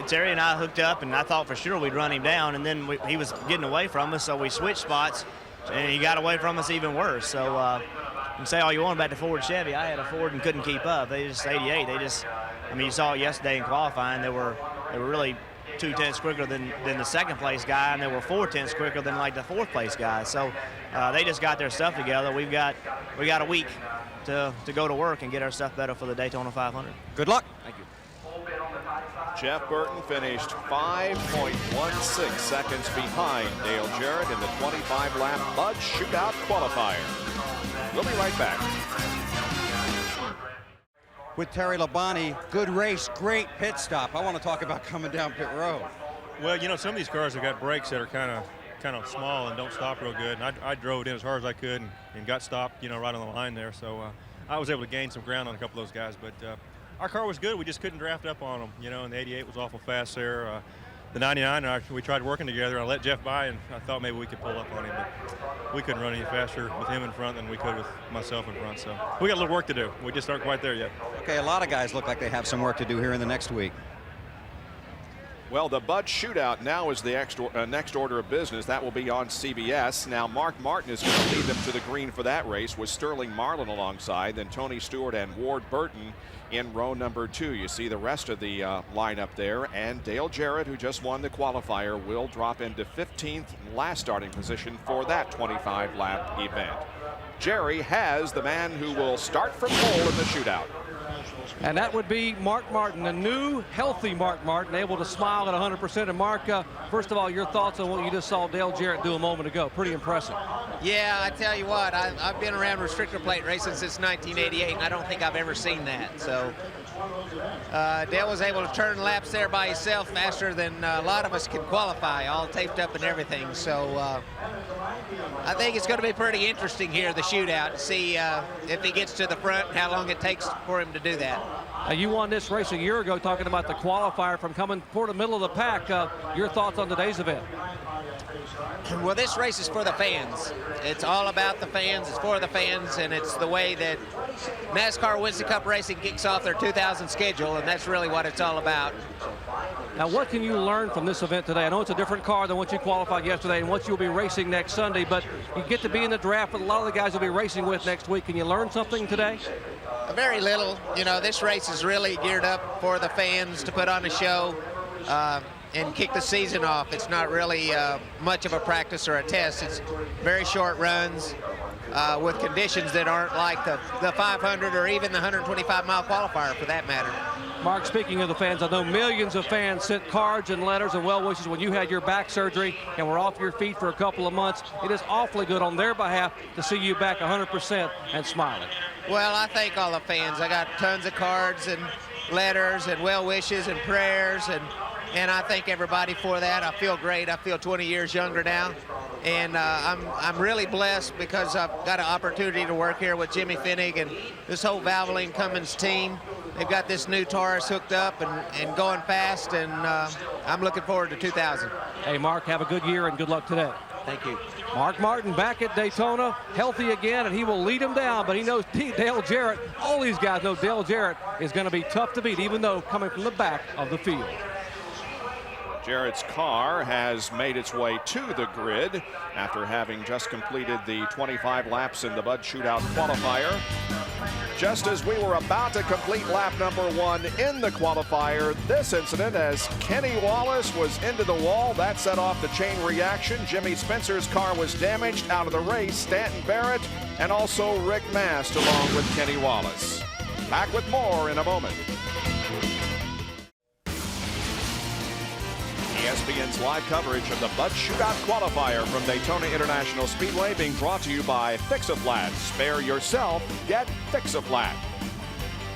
Terry and I hooked up, and I thought for sure we'd run him down, and then he was getting away from us, so we switched spots, and he got away from us even worse. So you can say all you want about the Ford Chevy. I had a Ford and couldn't keep up. They just 88. You saw it yesterday in qualifying. They were really 2 tenths quicker than the second place guy, and they were 4 tenths quicker than like the 4th place guy. So they just got their stuff together. We got a week to go to work and get our stuff better for the Daytona 500. Good luck. Thank you. Jeff Burton finished 5.16 seconds behind Dale Jarrett in the 25-lap Bud Shootout qualifier. We'll be right back. With Terry Labonte, good race, great pit stop. I want to talk about coming down pit road. Well, some of these cars have got brakes that are kind of small and don't stop real good. And I drove it in as hard as I could and got stopped, right on the line there. So I was able to gain some ground on a couple of those guys. But our car was good. We just couldn't draft up on them, and the 88 was awful fast there. The 99, we tried working together. I let Jeff by, and I thought maybe we could pull up on him, but we couldn't run any faster with him in front than we could with myself in front. So we got a little work to do. We just aren't quite there yet. Okay, a lot of guys look like they have some work to do here in the next week. Well, the Bud Shootout now is the next order of business. That will be on CBS. Now, Mark Martin is going to lead them to the green for that race with Sterling Marlin alongside, then Tony Stewart and Ward Burton in row number 2. You see the rest of the lineup there, and Dale Jarrett, who just won the qualifier, will drop into 15th last starting position for that 25-lap event. Jerry has the man who will start from pole in the shootout. And that would be Mark Martin, a new, healthy Mark Martin, able to smile at 100%. And Mark, first of all, your thoughts on what you just saw Dale Jarrett do a moment ago. Pretty impressive. Yeah, I tell you what, I've been around restrictor plate racing since 1988, and I don't think I've ever seen that. So Dale was able to turn laps there by himself faster than a lot of us can qualify, all taped up and everything. So I think it's going to be pretty interesting here, the shootout, to see if he gets to the front and how long it takes for him to do that. You won this race a year ago, talking about the qualifier from coming toward the middle of the pack. Your thoughts on today's event? Well, this race is for the fans. It's all about the fans. It's for the fans, and it's the way that NASCAR Winston Cup Racing kicks off their 2000 schedule, and that's really what it's all about. Now, what can you learn from this event today? I know it's a different car than what you qualified yesterday and what you'll be racing next Sunday, but you get to be in the draft with a lot of the guys you'll be racing with next week. Can you learn something today? Very little. You know, this race is really geared up for the fans to put on a show and kick the season off. It's not really much of a practice or a test. It's very short runs with conditions that aren't like the 500 or even the 125-mile qualifier for that matter. Mark, speaking of the fans, I know millions of fans sent cards and letters and well wishes when you had your back surgery and were off your feet for a couple of months. It is awfully good on their behalf to see you back 100% and smiling. Well, I thank all the fans. I got tons of cards and letters and well wishes and prayers, and I thank everybody for that. I feel great. I feel 20 years younger now. And I'm really blessed because I've got an opportunity to work here with Jimmy Finnig and this whole Valvoline Cummins team. They've got this new Taurus hooked up and going fast, and I'm looking forward to 2000. Hey, Mark, have a good year and good luck today. Thank you. Mark Martin back at Daytona, healthy again, and he will lead him down, but he knows Dale Jarrett, all these guys know Dale Jarrett is going to be tough to beat, even though coming from the back of the field. Jarrett's car has made its way to the grid after having just completed the 25 laps in the Bud Shootout qualifier. Just as we were about to complete lap number 1 in the qualifier, this incident as Kenny Wallace was into the wall, that set off the chain reaction. Jimmy Spencer's car was damaged, out of the race. Stanton Barrett and also Rick Mast along with Kenny Wallace. Back with more in a moment. ESPN's live coverage of the Bud Shootout qualifier from Daytona International Speedway being brought to you by Fix-A-Flat. Spare yourself, get Fix-A-Flat.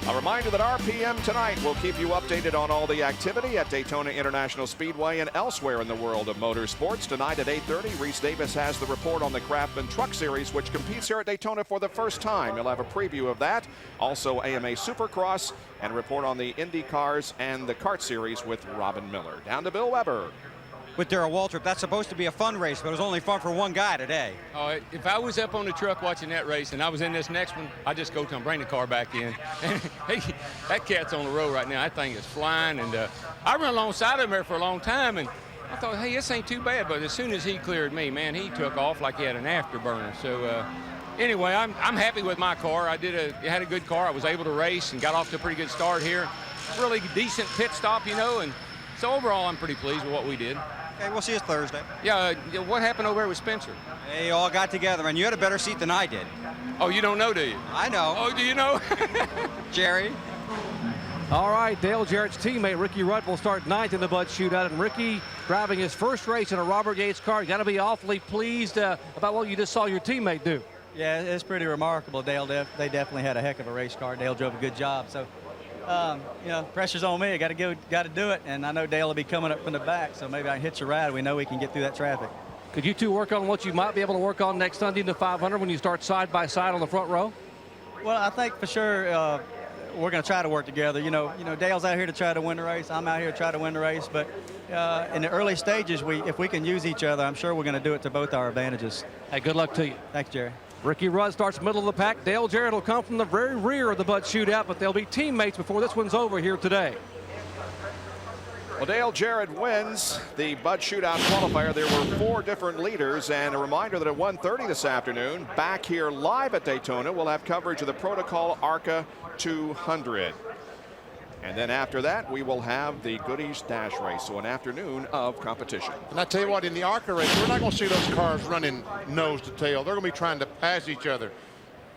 A reminder that RPM tonight will keep you updated on all the activity at Daytona International Speedway and elsewhere in the world of motorsports. Tonight at 8:30, Reese Davis has the report on the Craftsman Truck Series, which competes here at Daytona for the first time. He'll have a preview of that. Also AMA Supercross and report on the Indy Cars and the Kart Series with Robin Miller. Down to Bill Weber. With Darrell Waltrip, that's supposed to be a fun race, but it was only fun for one guy today. Oh, if I was up on the truck watching that race and I was in this next one, I'd just go to him, bring the car back in. Hey, that cat's on the road right now. That thing is flying, and I run alongside of him there for a long time, and I thought, hey, this ain't too bad. But as soon as he cleared me, man, he took off like he had an afterburner. So anyway, I'm happy with my car. I had a good car. I was able to race and got off to a pretty good start here. Really decent pit stop, you know, and so overall I'm pretty pleased with what we did. Okay, we'll see us Thursday. Yeah, what happened over there with Spencer? They all got together, and you had a better seat than I did. Oh, you don't know, do you? I know. Oh, do you know? Jerry. All right, Dale Jarrett's teammate Ricky Rudd will start 9th in the Bud Shootout, and Ricky driving his first race in a Robert Yates car. You got to be awfully pleased about what you just saw your teammate do. Yeah, it's pretty remarkable. Dale, they definitely had a heck of a race car. Dale drove a good job. So, you know, pressure's on me. I got to do it, and I know Dale will be coming up from the back, so maybe I can hitch a ride. We know we can get through that traffic. Could you two work on what you might be able to work on next Sunday in the 500 when you start side by side on the front row? Well, I think for sure we're going to try to work together. You know, Dale's out here to try to win the race. I'm out here to try to win the race. But in the early stages, if we can use each other, I'm sure we're going to do it to both our advantages. Hey, good luck to you. Thanks, Jerry. Ricky Rudd starts middle of the pack. Dale Jarrett will come from the very rear of the Bud Shootout, but they'll be teammates before this one's over here today. Well, Dale Jarrett wins the Bud Shootout qualifier. There were 4 different leaders, and a reminder that at 1:30 this afternoon, back here live at Daytona, we'll have coverage of the Protocol ARCA 200. And then after that, we will have the Goodies Dash race, so an afternoon of competition. And I tell you what, in the ARCA race, we're not going to see those cars running nose to tail. They're going to be trying to pass each other.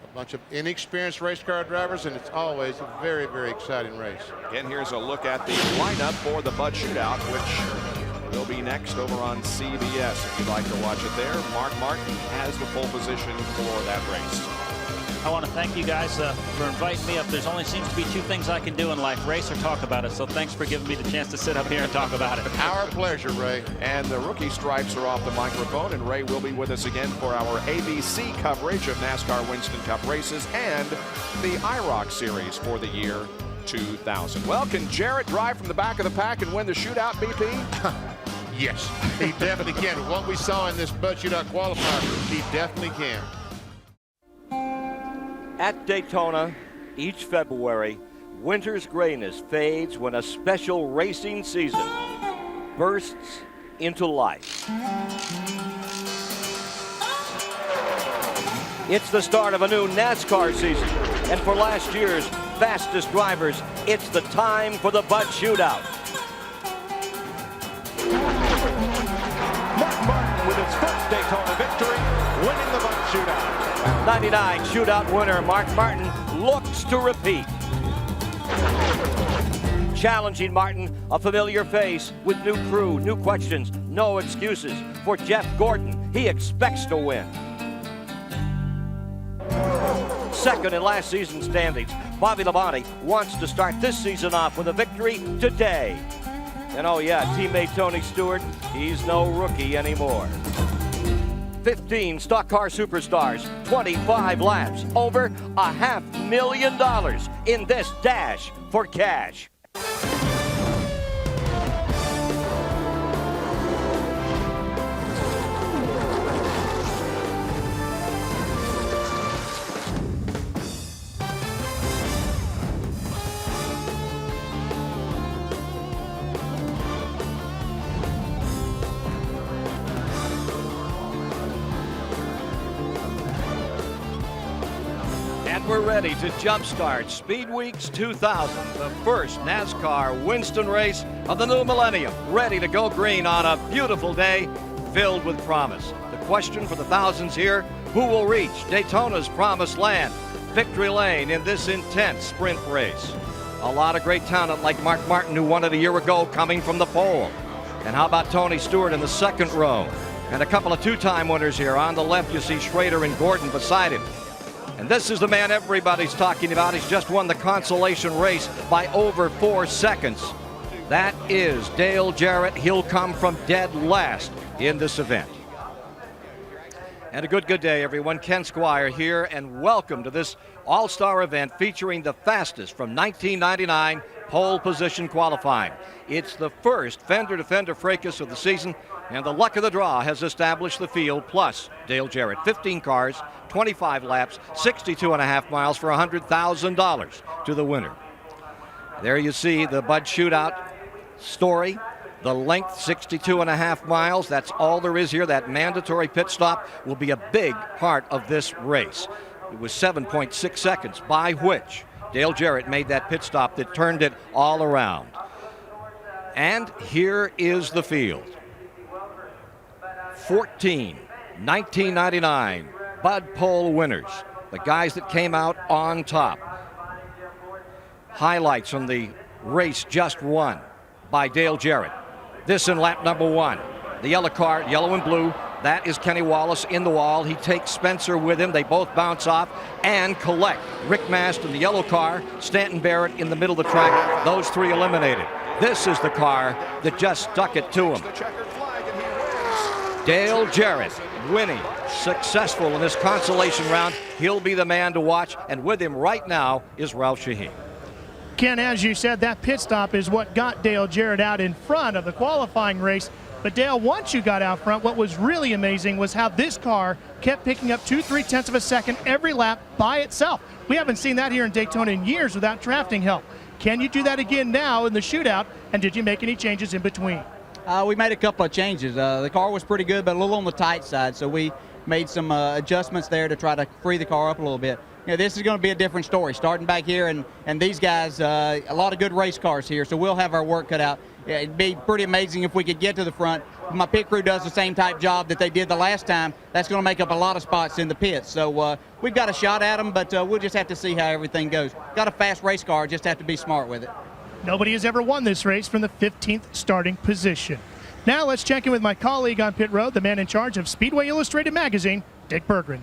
A bunch of inexperienced race car drivers, and it's always a very, very exciting race. Again, here's a look at the lineup for the Bud Shootout, which will be next over on CBS. If you'd like to watch it there, Mark Martin has the pole position for that race. I want to thank you guys for inviting me up. There's only seems to be two things I can do in life, race or talk about it. So thanks for giving me the chance to sit up here and talk about it. Our pleasure, Ray. And the rookie stripes are off the microphone, and Ray will be with us again for our ABC coverage of NASCAR Winston Cup races and the IROC Series for the year 2000. Well, can Jarrett drive from the back of the pack and win the shootout, BP? Yes, he definitely can. What we saw in this Bud Shootout qualifier, he definitely can. At Daytona, each February, winter's grayness fades when a special racing season bursts into life. It's the start of a new NASCAR season, and for last year's fastest drivers, it's the time for the Bud Shootout. Mark Martin with his first Daytona victory, winning the Bud Shootout. 99 shootout winner Mark Martin looks to repeat. Challenging Martin, a familiar face with new crew, new questions, no excuses. For Jeff Gordon, he expects to win. Second in last season's standings, Bobby Labonte wants to start this season off with a victory today. And oh yeah, teammate Tony Stewart, he's no rookie anymore. 15 stock car superstars, 25 laps, over $500,000 in this dash for cash. We're ready to jumpstart Speedweeks 2000, the first NASCAR Winston race of the new millennium. Ready to go green on a beautiful day filled with promise. The question for the thousands here, who will reach Daytona's promised land, victory lane in this intense sprint race? A lot of great talent like Mark Martin, who won it a year ago, coming from the pole. And how about Tony Stewart in the second row? And a couple of two-time winners here. On the left, you see Schrader and Gordon beside him. And this is the man everybody's talking about. He's just won the consolation race by over 4 seconds. That is Dale Jarrett. He'll come from dead last in this event. And a good day, everyone. Ken Squire here, and welcome to this all-star event featuring the fastest from 1999 pole position qualifying. It's the first fender-to-fender fracas of the season, and the luck of the draw has established the field, plus Dale Jarrett. 15 cars, 25 laps, 62.5 miles for $100,000 to the winner. There you see the Bud Shootout story. The length, 62.5 miles. That's all there is here. That mandatory pit stop will be a big part of this race. It was 7.6 seconds by which Dale Jarrett made that pit stop that turned it all around. And here is the field. 14 1999 Bud Pole winners, the guys that came out on top. Highlights from the race just won by Dale Jarrett. This in lap number 1. The yellow car, yellow and blue, that is Kenny Wallace in the wall. He takes Spencer with him. They both bounce off and collect. Rick Mast in the yellow car, Stanton Barrett in the middle of the track. Those three eliminated. This is the car that just stuck it to him. Dale Jarrett winning, successful in this consolation round. He'll be the man to watch, and with him right now is Ralph Shaheen. Ken, as you said, that pit stop is what got Dale Jarrett out in front of the qualifying race. But Dale, once you got out front, what was really amazing was how this car kept picking up 2/3 of a second every lap by itself. We haven't seen that here in Daytona in years without drafting help. Can you do that again now in the shootout, and did you make any changes in between? We made a couple of changes. The car was pretty good, but a little on the tight side, so we made some adjustments there to try to free the car up a little bit. You know, this is going to be a different story, starting back here, and these guys, a lot of good race cars here, so we'll have our work cut out. it'd be pretty amazing if we could get to the front. If my pit crew does the same type job that they did the last time, that's going to make up a lot of spots in the pits. So we've got a shot at them, but we'll just have to see how everything goes. Got a fast race car, just have to be smart with it. Nobody has ever won this race from the 15th starting position. Now let's check in with my colleague on pit road, the man in charge of Speedway Illustrated magazine, Dick Berggren.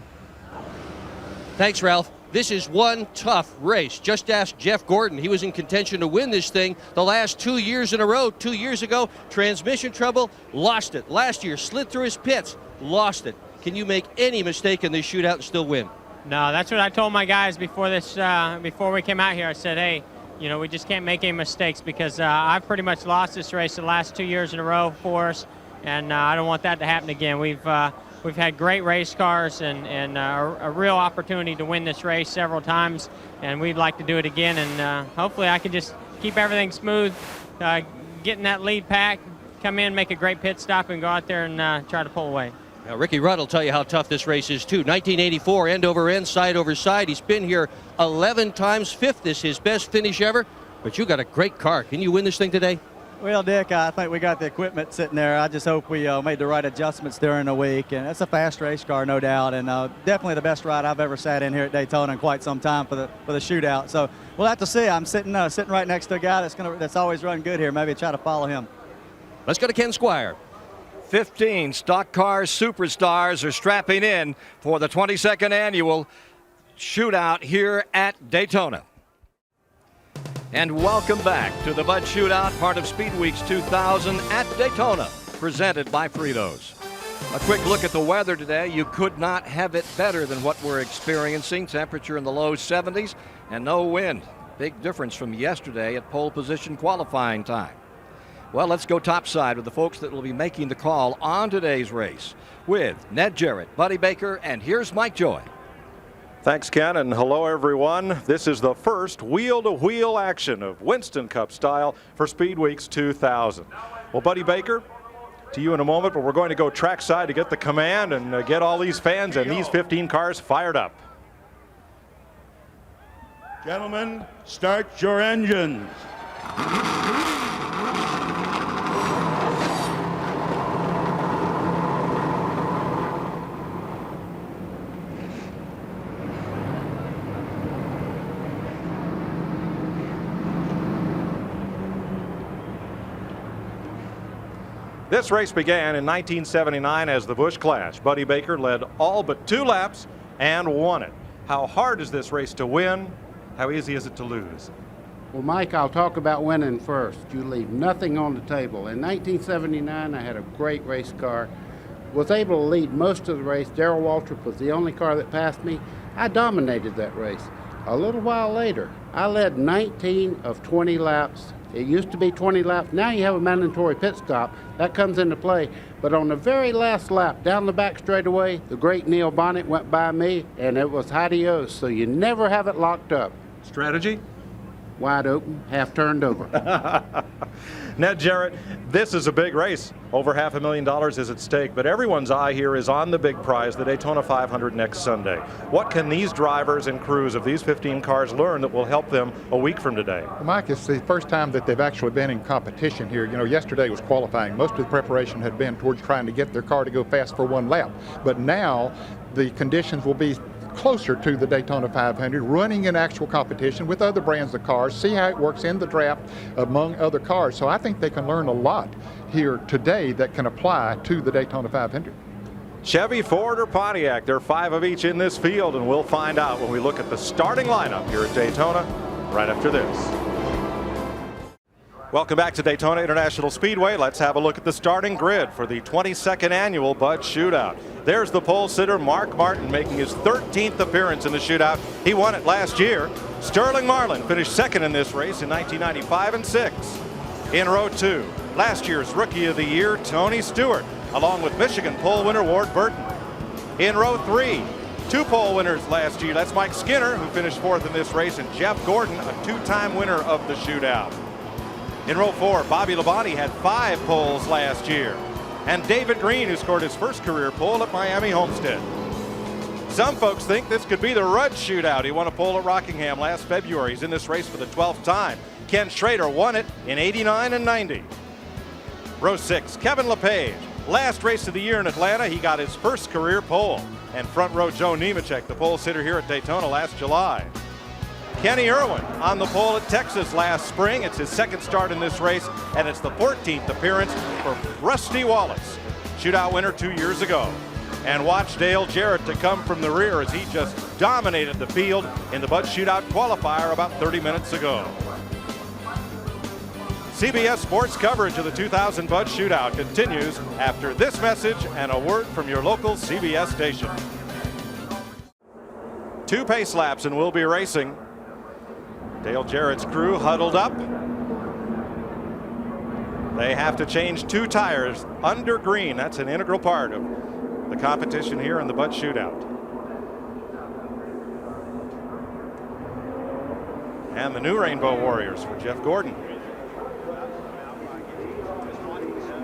Thanks, Ralph. This is one tough race. Just ask Jeff Gordon. He was in contention to win this thing the last 2 years in a row. 2 years ago, transmission trouble, lost it. Last year, slid through his pits, lost it. Can you make any mistake in this shootout and still win? No, that's what I told my guys before this. Before we came out here. I said, hey, you know, we just can't make any mistakes because I've pretty much lost this race the last 2 years in a row for us, and I don't want that to happen again. We've had great race cars and a real opportunity to win this race several times, and we'd like to do it again. And hopefully I can just keep everything smooth, get in that lead pack, come in, make a great pit stop, and go out there and try to pull away. Now, Ricky Rudd will tell you how tough this race is, too. 1984, end over end, side over side. He's been here 11 times. Fifth is his best finish ever. But you got a great car. Can you win this thing today? Well, Dick, I think we got the equipment sitting there. I just hope we made the right adjustments during the week. And it's a fast race car, no doubt, and definitely the best ride I've ever sat in here at Daytona in quite some time for the shootout. So we'll have to see. I'm sitting right next to a guy that's always run good here. Maybe try to follow him. Let's go to Ken Squire. 15 stock car superstars are strapping in for the 22nd annual shootout here at Daytona. And welcome back to the Bud Shootout, part of Speedweeks 2000 at Daytona, presented by Fritos. A quick look at the weather today. You could not have it better than what we're experiencing. Temperature in the low 70s and no wind. Big difference from yesterday at pole position qualifying time. Well, let's go topside with the folks that will be making the call on today's race with Ned Jarrett, Buddy Baker, and here's Mike Joy. Thanks, Ken, and hello, everyone. This is the first wheel-to-wheel action of Winston Cup style for Speedweeks 2000. Well, Buddy Baker, to you in a moment, but we're going to go trackside to get the command and get all these fans and these 15 cars fired up. Gentlemen, start your engines. This race began in 1979 as the Busch Clash. Buddy Baker led all but 2 laps and won it. How hard is this race to win? How easy is it to lose? Well, Mike, I'll talk about winning first. You leave nothing on the table. In 1979, I had a great race car. Was able to lead most of the race. Darrell Waltrip was the only car that passed me. I dominated that race. A little while later, I led 19 of 20 laps. It used to be 20 laps. Now you have a mandatory pit stop. That comes into play. But on the very last lap, down the back straightaway, the great Neil Bonnet went by me, and it was adios. So you never have it locked up. Strategy? Wide open, half turned over. Ned Jarrett, this is a big race. Over $500,000 is at stake, but everyone's eye here is on the big prize, the Daytona 500 next Sunday. What can these drivers and crews of these 15 cars learn that will help them a week from today? Well, Mike, it's the first time that they've actually been in competition here. You know, yesterday was qualifying. Most of the preparation had been towards trying to get their car to go fast for one lap. But now the conditions will be closer to the Daytona 500, running in actual competition with other brands of cars, see how it works in the draft among other cars. So I think they can learn a lot here today that can apply to the Daytona 500. Chevy, Ford, or Pontiac, there are 5 of each in this field, and we'll find out when we look at the starting lineup here at Daytona right after this. Welcome back to Daytona International Speedway. Let's have a look at the starting grid for the 22nd annual Bud Shootout. There's the pole sitter, Mark Martin, making his 13th appearance in the shootout. He won it last year. Sterling Marlin finished second in this race in 1995 and 6th. In row 2, last year's Rookie of the Year, Tony Stewart, along with Michigan pole winner Ward Burton. In row 3, 2 pole winners last year. That's Mike Skinner, who finished 4th in this race, and Jeff Gordon, a 2-time winner of the shootout. In row 4, Bobby Labonte had 5 poles last year. And David Green, who scored his first career pole at Miami Homestead. Some folks think this could be the Rudd Shootout. He won a pole at Rockingham last February. He's in this race for the 12th time. Ken Schrader won it in '89 and '90. Row 6, Kevin LePage. Last race of the year in Atlanta, he got his first career pole. And front row Joe Nemechek, the pole sitter here at Daytona last July. Kenny Irwin on the pole at Texas last spring. It's his second start in this race, and it's the 14th appearance for Rusty Wallace, shootout winner 2 years ago. And watch Dale Jarrett to come from the rear as he just dominated the field in the Bud Shootout qualifier about 30 minutes ago. CBS Sports coverage of the 2000 Bud Shootout continues after this message and a word from your local CBS station. 2 pace laps and we'll be racing. Dale Jarrett's crew huddled up. They have to change 2 tires under green. That's an integral part of the competition here in the Bud Shootout. And the new Rainbow Warriors for Jeff Gordon.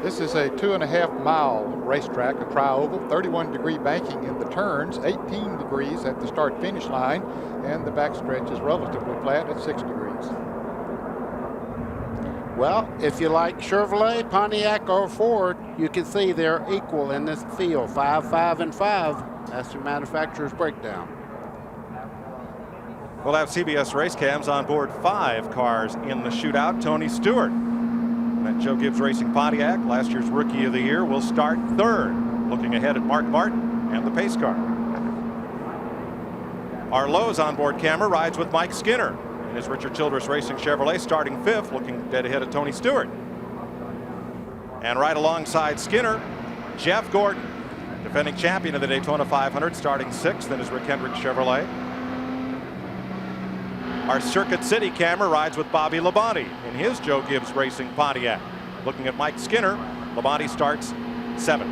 This is a 2.5-mile racetrack, a tri-oval, 31-degree banking in the turns, 18 degrees at the start-finish line, and the backstretch is relatively flat at 6 degrees. Well, if you like Chevrolet, Pontiac, or Ford, you can see they're equal in this field, 5, 5, and 5. That's the manufacturer's breakdown. We'll have CBS race cams on board 5 cars in the shootout. Tony Stewart, that Joe Gibbs Racing Pontiac, last year's Rookie of the Year, will start 3rd, looking ahead at Mark Martin and the pace car. Our Lowe's onboard camera rides with Mike Skinner in his Richard Childress Racing Chevrolet, starting 5th, looking dead ahead of Tony Stewart. And right alongside Skinner, Jeff Gordon, defending champion of the Daytona 500, starting 6th in his Rick Hendrick Chevrolet. Our Circuit City camera rides with Bobby Labonte in his Joe Gibbs Racing Pontiac. Looking at Mike Skinner, Labonte starts 7th.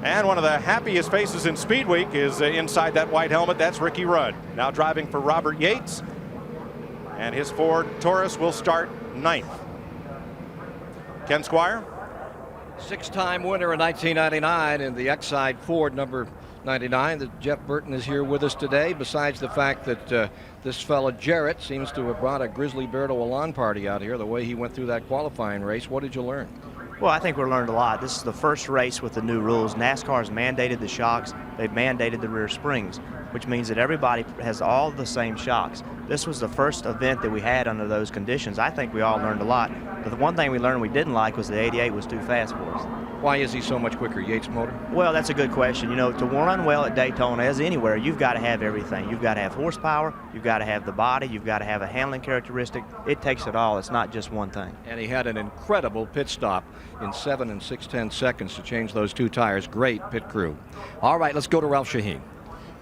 And one of the happiest faces in Speed Week is inside that white helmet. That's Ricky Rudd, now driving for Robert Yates. And his Ford Taurus will start 9th. Ken Squire. 6-time winner in 1999 in the Exide Ford number 99. That Jeff Burton is here with us today, besides the fact that this fella Jarrett seems to have brought a Grizzly Bear to a lawn party out here, the way he went through that qualifying race. What did you learn? Well, I think we learned a lot. This is the first race with the new rules. NASCAR has mandated the shocks. They've mandated the rear springs, which means that everybody has all the same shocks. This was the first event that we had under those conditions. I think we all learned a lot. But the one thing we learned we didn't like was the 88 was too fast for us. Why is he so much quicker, Yates motor? Well, that's a good question. You know, to run well at Daytona, as anywhere, you've got to have everything. You've got to have horsepower, you've got to have the body, you've got to have a handling characteristic. It takes it all. It's not just one thing. And he had an incredible pit stop in 7 6/10 seconds to change those 2 tires. Great pit crew. All right, let's go to Ralph Shaheen.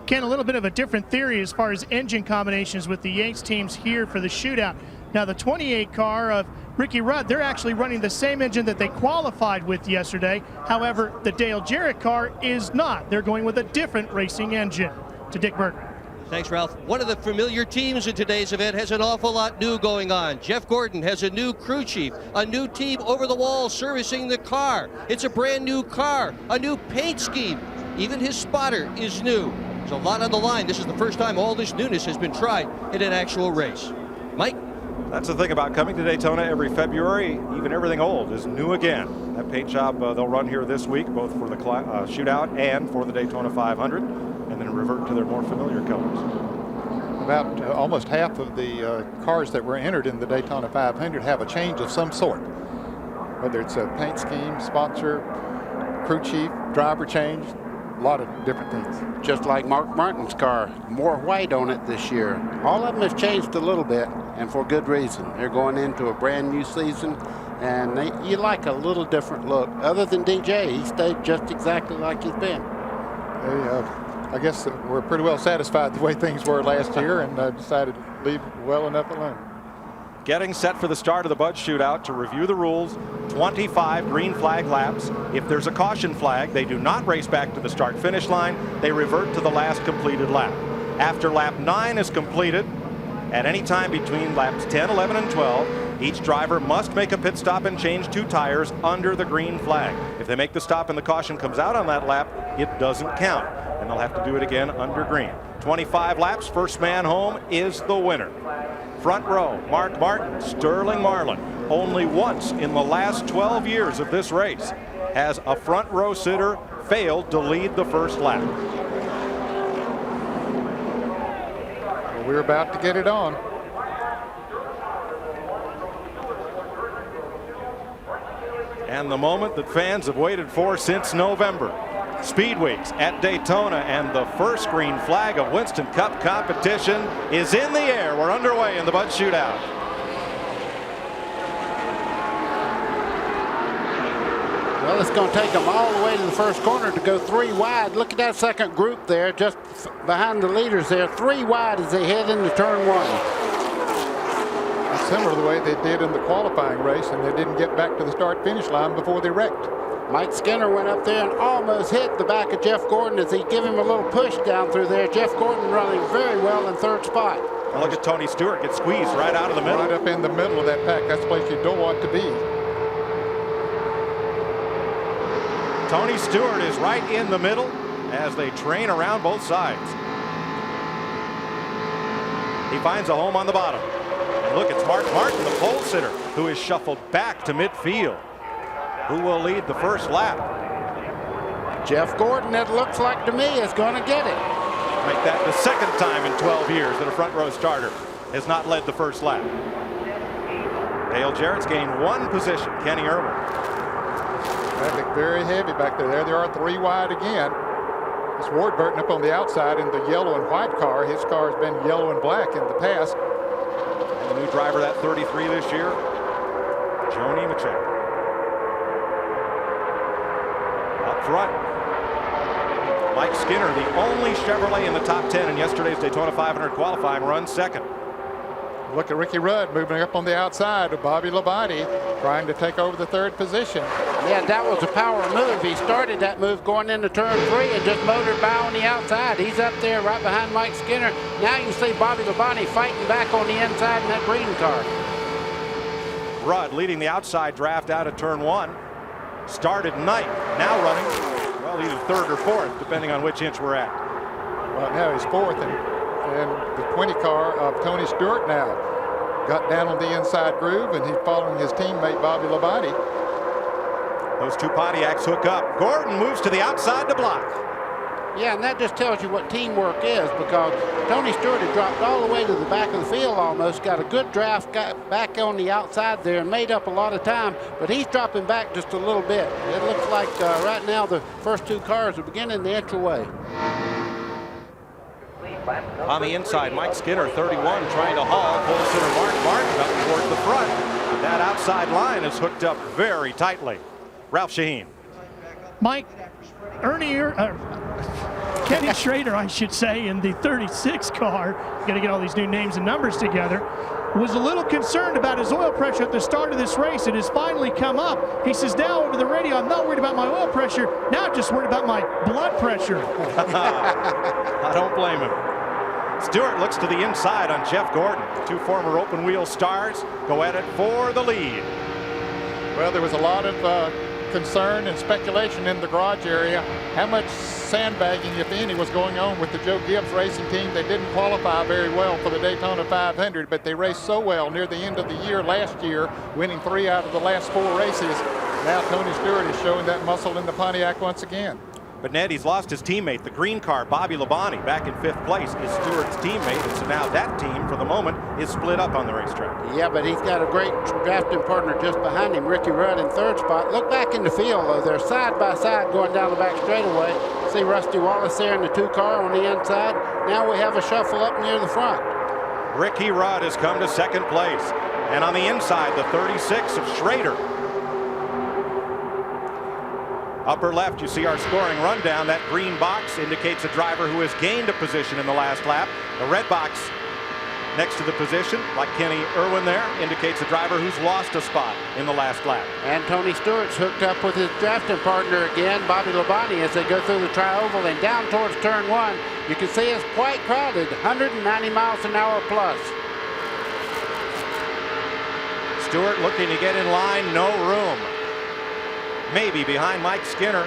Ken, a little bit of a different theory as far as engine combinations with the Yates teams here for the shootout. Now, the 28 car of Ricky Rudd, they're actually running the same engine that they qualified with yesterday. However, the Dale Jarrett car is not. They're going with a different racing engine. To Dick Burton. Thanks, Ralph. One of the familiar teams in today's event has an awful lot new going on. Jeff Gordon has a new crew chief, a new team over the wall servicing the car. It's a brand new car, a new paint scheme. Even his spotter is new. There's a lot on the line. This is the first time all this newness has been tried in an actual race. Mike? That's the thing about coming to Daytona every February. Even everything old is new again. That paint job they'll run here this week, both for the shootout and for the Daytona 500, and then revert to their more familiar colors. About almost half of the cars that were entered in the Daytona 500 have a change of some sort, whether it's a paint scheme, sponsor, crew chief, driver change, a lot of different things. Just like Mark Martin's car, more white on it this year. All of them have changed a little bit, and for good reason. They're going into a brand new season, and you like a little different look. Other than DJ, he stayed just exactly like he's been. I guess we're pretty well satisfied the way things were last year, and decided to leave well enough alone. Getting set for the start of the Bud Shootout. To review the rules, 25 green flag laps. If there's a caution flag, they do not race back to the start-finish line. They revert to the last completed lap. After lap 9 is completed, at any time between laps 10, 11, and 12, Each driver must make a pit stop and change 2 tires under the green flag. If they make the stop and the caution comes out on that lap, it doesn't count, and they'll have to do it again under green. 25 laps, first man home is the winner. Front row, Mark Martin, Sterling Marlin. Only once in the last 12 years of this race has a front row sitter failed to lead the first lap. Well, we're about to get it on. And the moment that fans have waited for since November. Speedweeks at Daytona, and the first green flag of Winston Cup competition is in the air. We're underway in the Bud Shootout. Well, it's going to take them all the way to the first corner to go 3 wide. Look at that second group there, just behind the leaders there. 3 wide as they head into turn 1. It's similar to the way they did in the qualifying race, and they didn't get back to the start-finish line before they wrecked. Mike Skinner went up there and almost hit the back of Jeff Gordon as he gave him a little push down through there. Jeff Gordon running very well in 3rd spot. Now look at Tony Stewart get squeezed right out of the middle. Right up in the middle of that pack. That's the place you don't want to be. Tony Stewart is right in the middle as they train around both sides. He finds a home on the bottom. And look, it's Mark Martin, the pole sitter, who is shuffled back to midfield. Who will lead the first lap? Jeff Gordon, it looks like to me, is going to get it. Make that the second time in 12 years that a front row starter has not led the first lap. Dale Jarrett's gained 1 position. Kenny Irwin. That looked very heavy back there. There they are 3 wide again. It's Ward Burton up on the outside in the yellow and white car. His car has been yellow and black in the past. And the new driver, that 33 this year, Joe Nemechek. Up front, Mike Skinner, the only Chevrolet in the top 10 in yesterday's Daytona 500 qualifying, runs second. Look at Ricky Rudd moving up on the outside of Bobby Labonte, trying to take over the 3rd position. Yeah, that was a power move. He started that move going into turn 3 and just motored by on the outside. He's up there right behind Mike Skinner. Now you can see Bobby Labonte fighting back on the inside in that green car. Rudd leading the outside draft out of turn 1. Started ninth, now running, well, either 3rd or 4th, depending on which inch we're at. Well, now he's 4th, and the 20 car of Tony Stewart now got down on the inside groove, and he's following his teammate Bobby Labonte. Those 2 Pontiacs hook up. Gordon moves to the outside to block. Yeah, and that just tells you what teamwork is, because Tony Stewart had dropped all the way to the back of the field almost, got a good draft, got back on the outside there and made up a lot of time, but he's dropping back just a little bit. It looks like right now the first 2 cars are beginning to inch away. On the inside, Mike Skinner, 31, trying to haul. Pole sitter Mark Martin up towards the front. But that outside line is hooked up very tightly. Ralph Shaheen. Mike, Kenny Schrader, I should say, in the 36 car, got to get all these new names and numbers together, was a little concerned about his oil pressure at the start of this race. It has finally come up. He says now over the radio, I'm not worried about my oil pressure. Now I'm just worried about my blood pressure. I don't blame him. Stewart looks to the inside on Jeff Gordon. 2 former open wheel stars go at it for the lead. Well, there was a lot of concern and speculation in the garage area how much sandbagging, if any, was going on with the Joe Gibbs racing team. They didn't qualify very well for the Daytona 500, but they raced so well near the end of the year last year, winning 3 out of the last 4 races. Now Tony Stewart is showing that muscle in the Pontiac once again. But Ned, he's lost his teammate. The green car, Bobby Labonte, back in 5th place, is Stewart's teammate. And so now that team, for the moment, is split up on the racetrack. Yeah, but he's got a great drafting partner just behind him, Ricky Rudd in 3rd spot. Look back in the field, though. They're side by side going down the back straightaway. See Rusty Wallace there in the 2 car on the inside. Now we have a shuffle up near the front. Ricky Rudd has come to 2nd place. And on the inside, the 36 of Schrader. Upper left, you see our scoring rundown. That green box indicates a driver who has gained a position in the last lap. The red box next to the position, like Kenny Irwin there, indicates a driver who's lost a spot in the last lap. And Tony Stewart's hooked up with his drafting partner again, Bobby Labonte, as they go through the tri-oval and down towards turn 1. You can see it's quite crowded, 190 miles an hour plus. Stewart looking to get in line, no room. Maybe behind Mike Skinner,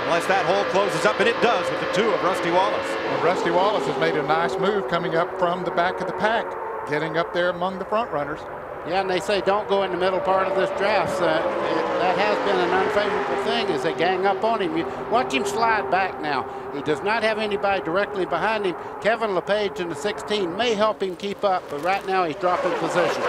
unless that hole closes up, and it does with the 2 of Rusty Wallace. Well, Rusty Wallace has made a nice move coming up from the back of the pack, getting up there among the front runners. Yeah, and they say don't go in the middle part of this draft. That has been an unfavorable thing as they gang up on him. Watch him slide back now. He does not have anybody directly behind him. Kevin LePage in the 16 may help him keep up, but right now he's dropping position.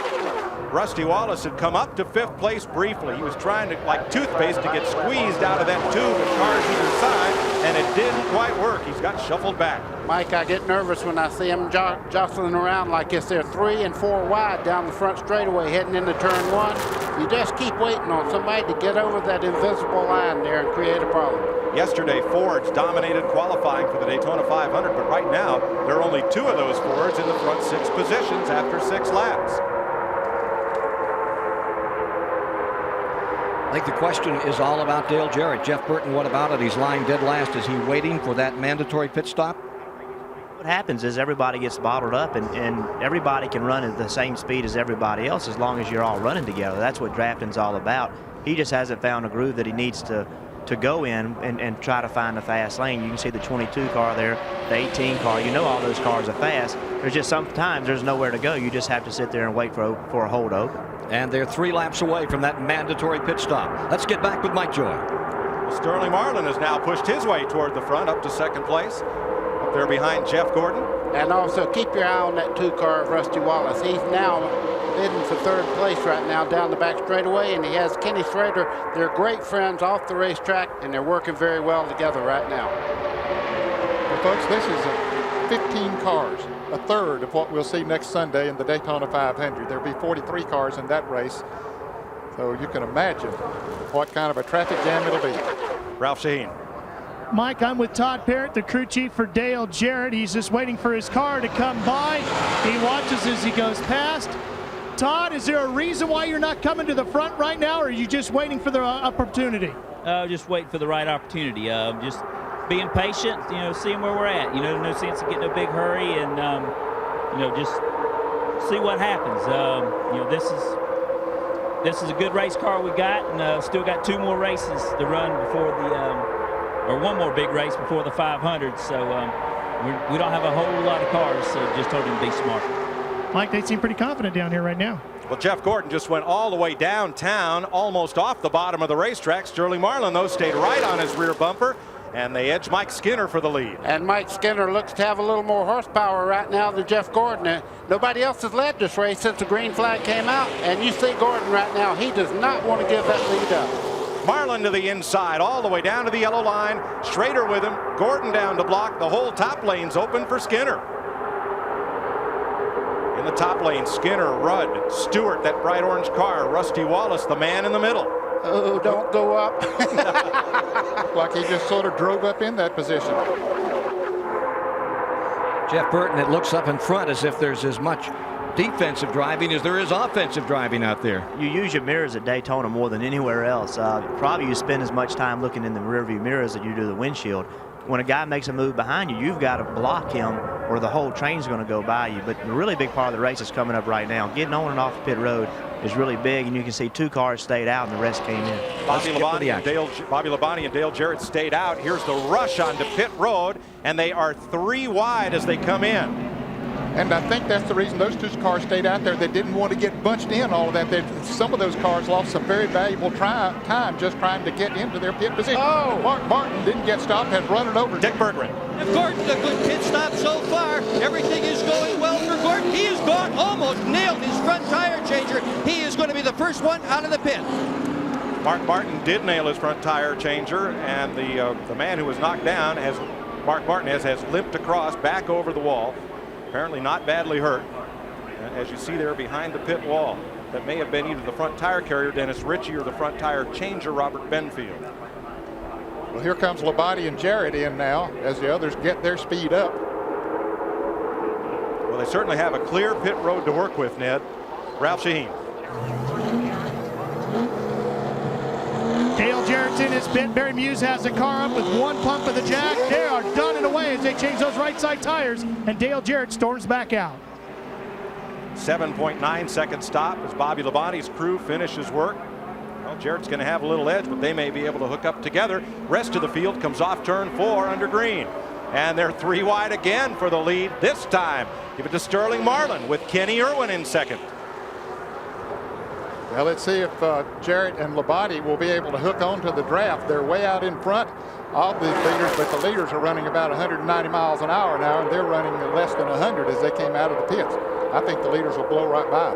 Rusty Wallace had come up to 5th place briefly. He was trying to, like toothpaste, to get squeezed out of that tube with cars either side, and it didn't quite work. He's got shuffled back. Mike, I get nervous when I see him jostling around like this. They're 3 and 4 wide down the front straightaway heading into turn 1. You just keep waiting on somebody to get over that invisible line there and create a problem. Yesterday, Fords dominated qualifying for the Daytona 500, but right now, there are only 2 of those Fords in the front 6 positions after 6 laps. I think the question is all about Dale Jarrett. Jeff Burton, what about it? He's lying dead last. Is he waiting for that mandatory pit stop? What happens is everybody gets bottled up, and everybody can run at the same speed as everybody else as long as you're all running together. That's what drafting's all about. He just hasn't found a groove that he needs to go in and try to find a fast lane. You can see the 22 car there, the 18 car. You know all those cars are fast. There's just sometimes there's nowhere to go. You just have to sit there and wait for a hole to open. And they're 3 laps away from that mandatory pit stop. Let's get back with Mike Joy. Well, Sterling Marlin has now pushed his way toward the front up to 2nd place. Up there behind Jeff Gordon. And also keep your eye on that 2 car of Rusty Wallace. He's now bidding for 3rd place right now down the back straightaway, and he has Kenny Schrader. They're great friends off the racetrack, and they're working very well together right now. Well, folks, this is 15 cars, a third of what we'll see next Sunday in the Daytona 500. There'll be 43 cars in that race, so you can imagine what kind of a traffic jam it'll be. Ralph Shaheen. Mike, I'm with Todd Parrott, the crew chief for Dale Jarrett. He's just waiting for his car to come by. He watches as he goes past. Todd, is there a reason why you're not coming to the front right now, or are you just waiting for the opportunity? Just waiting for the right opportunity. Just being patient, seeing where we're at. No sense of getting a big hurry, and just see what happens. This is a good race car we got, and still got 2 more races to run before or 1 more big race before the 500. So we don't have a whole lot of cars, so just told him to be smart. Mike, they seem pretty confident down here right now. Well, Jeff Gordon just went all the way downtown, almost off the bottom of the racetrack. Sterling Marlin, though, stayed right on his rear bumper, and they edge Mike Skinner for the lead. And Mike Skinner looks to have a little more horsepower right now than Jeff Gordon. Nobody else has led this race since the green flag came out, and you see Gordon right now. He does not want to give that lead up. Marlin to the inside, all the way down to the yellow line. Schrader with him, Gordon down to block. The whole top lane's open for Skinner. In the top lane, Skinner, Rudd, Stewart, that bright orange car, Rusty Wallace, the man in the middle. Oh, don't go up. Like he just sort of drove up in that position. Jeff Burton, it looks up in front as if there's as much defensive driving as there is offensive driving out there. You use your mirrors at Daytona more than anywhere else. Probably you spend as much time looking in the rearview mirrors as you do the windshield. When a guy makes a move behind you, you've got to block him or the whole train's going to go by you. But the really big part of the race is coming up right now. Getting on and off the pit road is really big, and you can see 2 cars stayed out and the rest came in. Bobby Labonte and Dale Jarrett stayed out. Here's the rush onto pit road, and they are 3 wide as they come in. And I think that's the reason those 2 cars stayed out there. They didn't want to get bunched in all of that. Some of those cars lost some very valuable time just trying to get into their pit position. Oh! Mark Martin didn't get stopped, had run it over. Dick Berggren. Gordon, a good pit stop so far. Everything is going well for Gordon. He has gone, almost nailed his front tire changer. He is going to be the first one out of the pit. Mark Martin did nail his front tire changer, and the man who was knocked down, Mark Martin has limped across back over the wall. Apparently not badly hurt, as you see there behind the pit wall. That may have been either the front tire carrier, Dennis Ritchie, or the front tire changer, Robert Benfield. Well, here comes Labonte and Jarrett in now as the others get their speed up. Well, they certainly have a clear pit road to work with, Ned. Ralph Shaheen. Dale Jarrett's in his pit. Barry Muse has the car up with 1 pump of the jack. They are done and away as they change those right side tires, and Dale Jarrett storms back out. 7.9-second stop as Bobby Labonte's crew finishes work. Well, Jarrett's going to have a little edge, but they may be able to hook up together. Rest of the field comes off turn 4 under green. And they're 3 wide again for the lead. This time, give it to Sterling Marlin with Kenny Irwin in second. Well, let's see if Jarrett and Labonte will be able to hook on to the draft. They're way out in front of the leaders, but the leaders are running about 190 miles an hour now, and they're running less than 100 as they came out of the pits. I think the leaders will blow right by.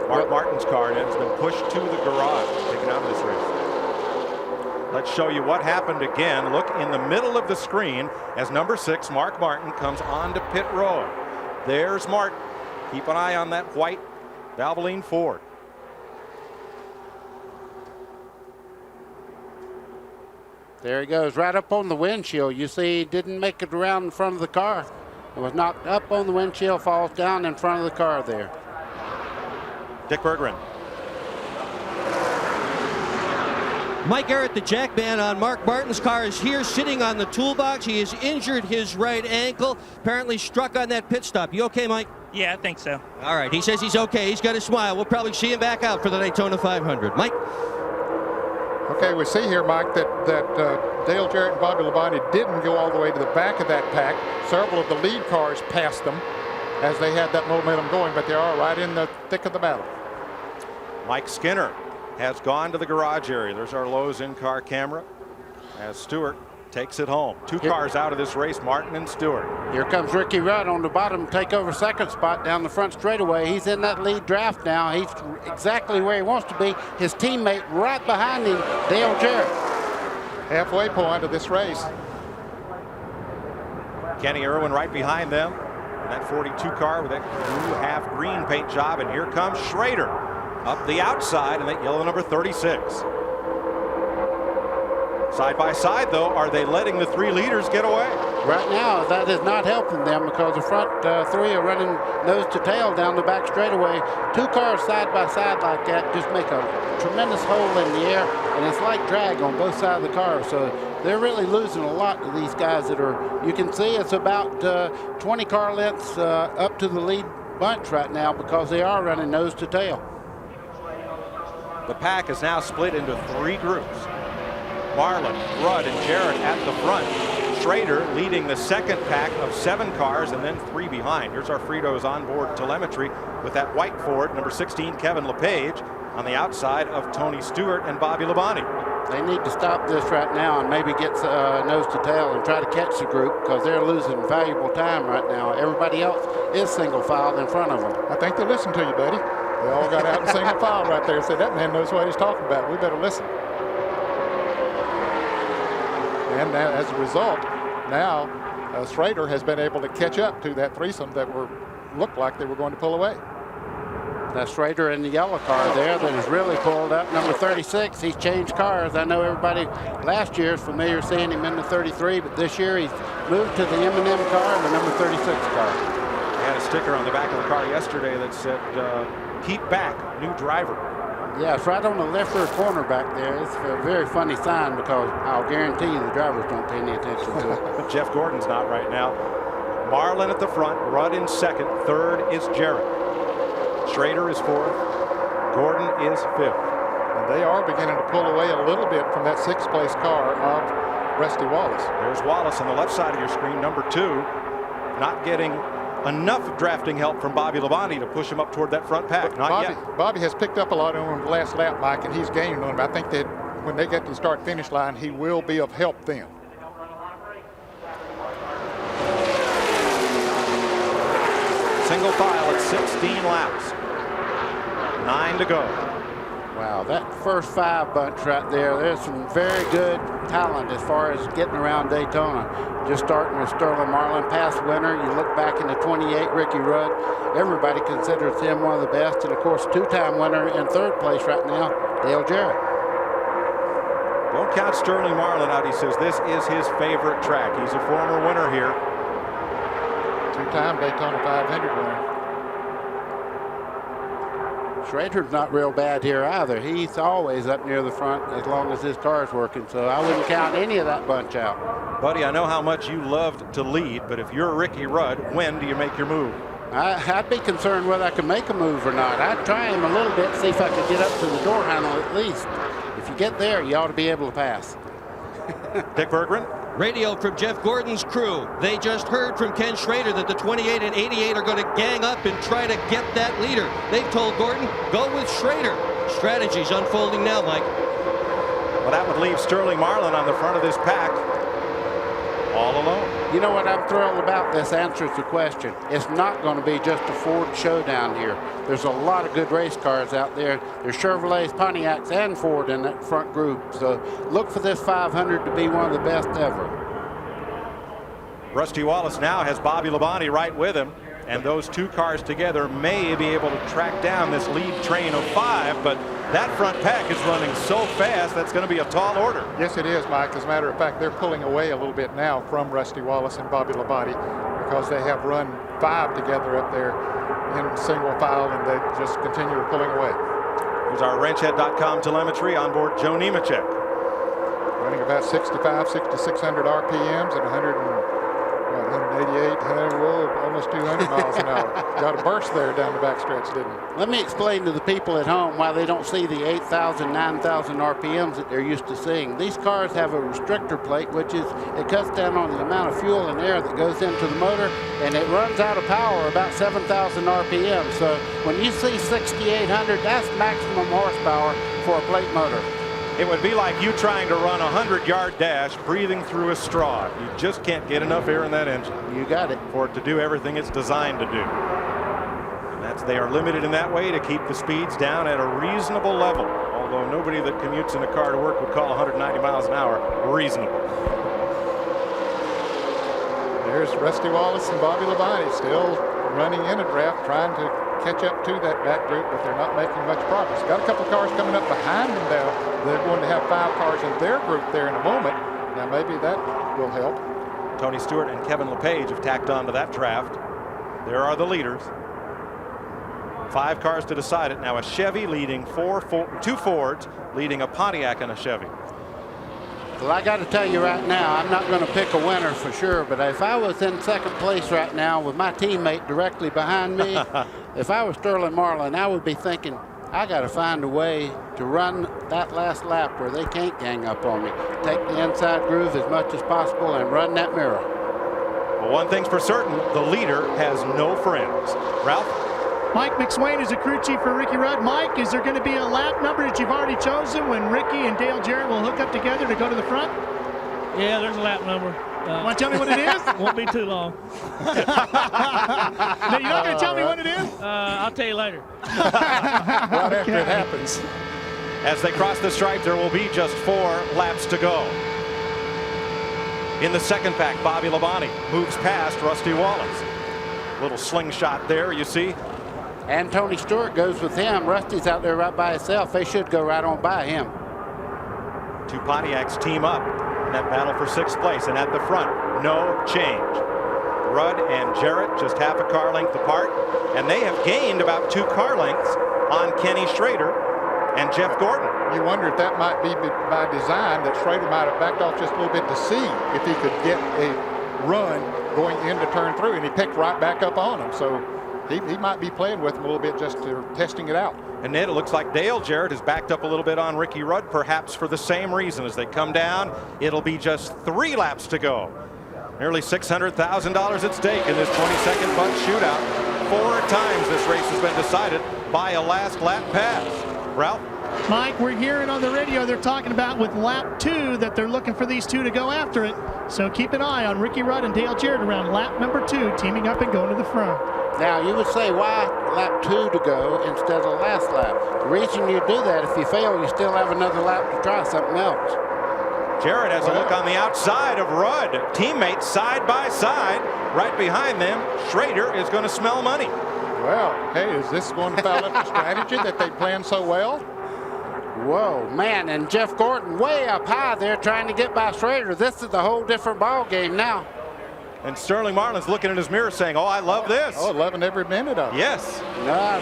Mark Martin's car has been pushed to the garage, taken out of this race. Let's show you what happened again. Look in the middle of the screen as number 6, Mark Martin, comes onto pit road. There's Martin. Keep an eye on that white Valvoline Ford. There he goes, right up on the windshield. You see, he didn't make it around in front of the car. It was knocked up on the windshield, falls down in front of the car there. Dick Berggren. Mike Garrett, the jackman on Mark Martin's car, is here sitting on the toolbox. He has injured his right ankle, apparently struck on that pit stop. You okay, Mike? Yeah, I think so. All right, he says he's okay. He's got a smile. We'll probably see him back out for the Daytona 500. Mike? Okay, we see here, Mike, that Dale Jarrett and Bobby Labonte didn't go all the way to the back of that pack. Several of the lead cars passed them as they had that momentum going, but they are right in the thick of the battle. Mike Skinner has gone to the garage area. There's our Lowe's in-car camera as Stewart takes it home. 2 cars out of this race, Martin and Stewart. Here comes Ricky Rudd on the bottom, take over second spot down the front straightaway. He's in that lead draft now. He's exactly where he wants to be. His teammate right behind him, Dale Jarrett. Halfway point of this race. Kenny Irwin right behind them in that 42 car with that blue half green paint job. And here comes Schrader up the outside in that yellow number 36. Side by side, though, are they letting the 3 leaders get away? Right now, that is not helping them because the front 3 are running nose to tail down the back straightaway. 2 cars side by side like that just make a tremendous hole in the air, and it's like drag on both sides of the car. So they're really losing a lot to these guys that are, you can see it's about 20 car lengths up to the lead bunch right now because they are running nose to tail. The pack is now split into 3 groups. Marlin, Rudd, and Jarrett at the front. Schrader leading the second pack of 7 cars and then 3 behind. Here's our Fritos onboard telemetry with that white Ford, number 16, Kevin LePage, on the outside of Tony Stewart and Bobby Labonte. They need to stop this right now and maybe get nose to tail and try to catch the group because they're losing valuable time right now. Everybody else is single filed in front of them. I think they listened to you, buddy. They all got out in single file right there and said, that man knows what he's talking about. We better listen. And as a result, now Schrader has been able to catch up to that threesome that looked like they were going to pull away. That's Schrader in the yellow car there that has really pulled up. Number 36, he's changed cars. I know everybody last year is familiar seeing him in the 33, but this year he's moved to the M&M car and the number 36 car. He had a sticker on the back of the car yesterday that said, keep back, new driver. Yeah, it's right on the left rear corner back there. It's a very funny sign because I'll guarantee you the drivers don't pay any attention to it. Jeff Gordon's not right now. Marlin at the front, Rudd in second, third is Jarrett. Schrader is 4th, Gordon is 5th. And they are beginning to pull away a little bit from that 6th place car of Rusty Wallace. There's Wallace on the left side of your screen, number 2, not getting enough drafting help from Bobby Labonte to push him up toward that front pack. Not yet. Bobby has picked up a lot on him the last lap, Mike, and he's gaining on him. I think that when they get to the start-finish line, he will be of help then. Single file at 16 laps. 9 to go. Wow, that first 5 bunch right there, there's some very good talent as far as getting around Daytona. Just starting with Sterling Marlin, past winner. You look back in the 28, Ricky Rudd. Everybody considers him one of the best. And, of course, 2-time winner in 3rd place right now, Dale Jarrett. Don't count Sterling Marlin out. He says this is his favorite track. He's a former winner here. 2-time Daytona 500 winner. Schrader's not real bad here either. He's always up near the front as long as his car's working, so I wouldn't count any of that bunch out. Buddy, I know how much you loved to lead, but if you're Ricky Rudd, when do you make your move? I'd be concerned whether I could make a move or not. I'd try him a little bit, see if I could get up to the door handle at least. If you get there, you ought to be able to pass. Dick Berggren. Radio from Jeff Gordon's crew. They just heard from Ken Schrader that the 28 and 88 are going to gang up and try to get that leader. They've told Gordon, go with Schrader. Strategy's unfolding now, Mike. Well, that would leave Sterling Marlin on the front of this pack all alone. You know what I'm thrilled about? This answers the question. It's not going to be just a Ford showdown here. There's a lot of good race cars out there. There's Chevrolets, Pontiacs, and Ford in that front group. So look for this 500 to be one of the best ever. Rusty Wallace now has Bobby Labonte right with him, and those two cars together may be able to track down this lead train of 5, but that front pack is running so fast that's going to be a tall order. Yes, it is, Mike. As a matter of fact, they're pulling away a little bit now from Rusty Wallace and Bobby Labonte because they have run 5 together up there in single file, and they just continue pulling away. Here's our wrenchhead.com telemetry on board Joe Nemechek. Running about 65, 6,600 RPMs at 188, almost 200 miles an hour. Got a burst there down the backstretch, didn't he? Let me explain to the people at home why they don't see the 8,000, 9,000 RPMs that they're used to seeing. These cars have a restrictor plate, which is, it cuts down on the amount of fuel and air that goes into the motor, and it runs out of power about 7,000 RPM. So when you see 6,800, that's maximum horsepower for a plate motor. It would be like you trying to run a 100-yard dash breathing through a straw. You just can't get enough air in that engine. You got it. For it to do everything it's designed to do. And they are limited in that way to keep the speeds down at a reasonable level. Although nobody that commutes in a car to work would call 190 miles an hour reasonable. There's Rusty Wallace and Bobby Labonte still running in a draft, trying to catch up to that back group, but they're not making much progress. Got a couple of cars coming up behind them now. They're going to have 5 cars in their group there in a moment. Now maybe that will help. Tony Stewart and Kevin LePage have tacked on to that draft. There are the leaders. 5 cars to decide it. Now a Chevy leading 2 Fords leading a Pontiac and a Chevy. Well, I got to tell you right now, I'm not going to pick a winner for sure, but if I was in second place right now with my teammate directly behind me, if I was Sterling Marlin, I would be thinking, I got to find a way to run that last lap where they can't gang up on me. Take the inside groove as much as possible and run that mirror. Well, one thing's for certain, the leader has no friends. Ralph? Mike McSwain is a crew chief for Ricky Rudd. Mike, is there going to be a lap number that you've already chosen when Ricky and Dale Jarrett will hook up together to go to the front? Yeah, there's a lap number. Want to tell me what it is? Won't be too long. No, you're not going to tell me what it is? I'll tell you later. Right after it happens. As they cross the stripe, there will be just 4 laps to go. In the second pack, Bobby Labonte moves past Rusty Wallace. Little slingshot there, you see. And Tony Stewart goes with him. Rusty's out there right by himself. They should go right on by him. 2 Pontiacs team up in that battle for 6th place. And at the front, no change. Rudd and Jarrett just half a car length apart. And they have gained about 2 car lengths on Kenny Schrader and Jeff Gordon. You wonder if that might be by design, that Schrader might have backed off just a little bit to see if he could get a run going into turn 3, and he picked right back up on him. So he might be playing with him a little bit, just to testing it out. And then it looks like Dale Jarrett has backed up a little bit on Ricky Rudd, perhaps for the same reason. As they come down, it'll be just 3 laps to go. Nearly $600,000 at stake in this 22nd Bud Shootout. 4 times this race has been decided by a last lap pass. Ralph? Mike, we're hearing on the radio they're talking about with lap 2 that they're looking for these 2 to go after it. So keep an eye on Ricky Rudd and Dale Jarrett around lap number 2, teaming up and going to the front. Now, you would say, why lap 2 to go instead of last lap? The reason you do that, if you fail, you still have another lap to try something else. Jarrett has a look on the outside of Rudd. Teammates side by side. Right behind them, Schrader is going to smell money. Well, hey, is this going to foul up the strategy that they planned so well? Whoa, man, and Jeff Gordon way up high there trying to get by Schrader. This is a whole different ball game now. And Sterling Marlin's looking in his mirror saying, oh, I love this. Oh, loving every minute of it. Yes.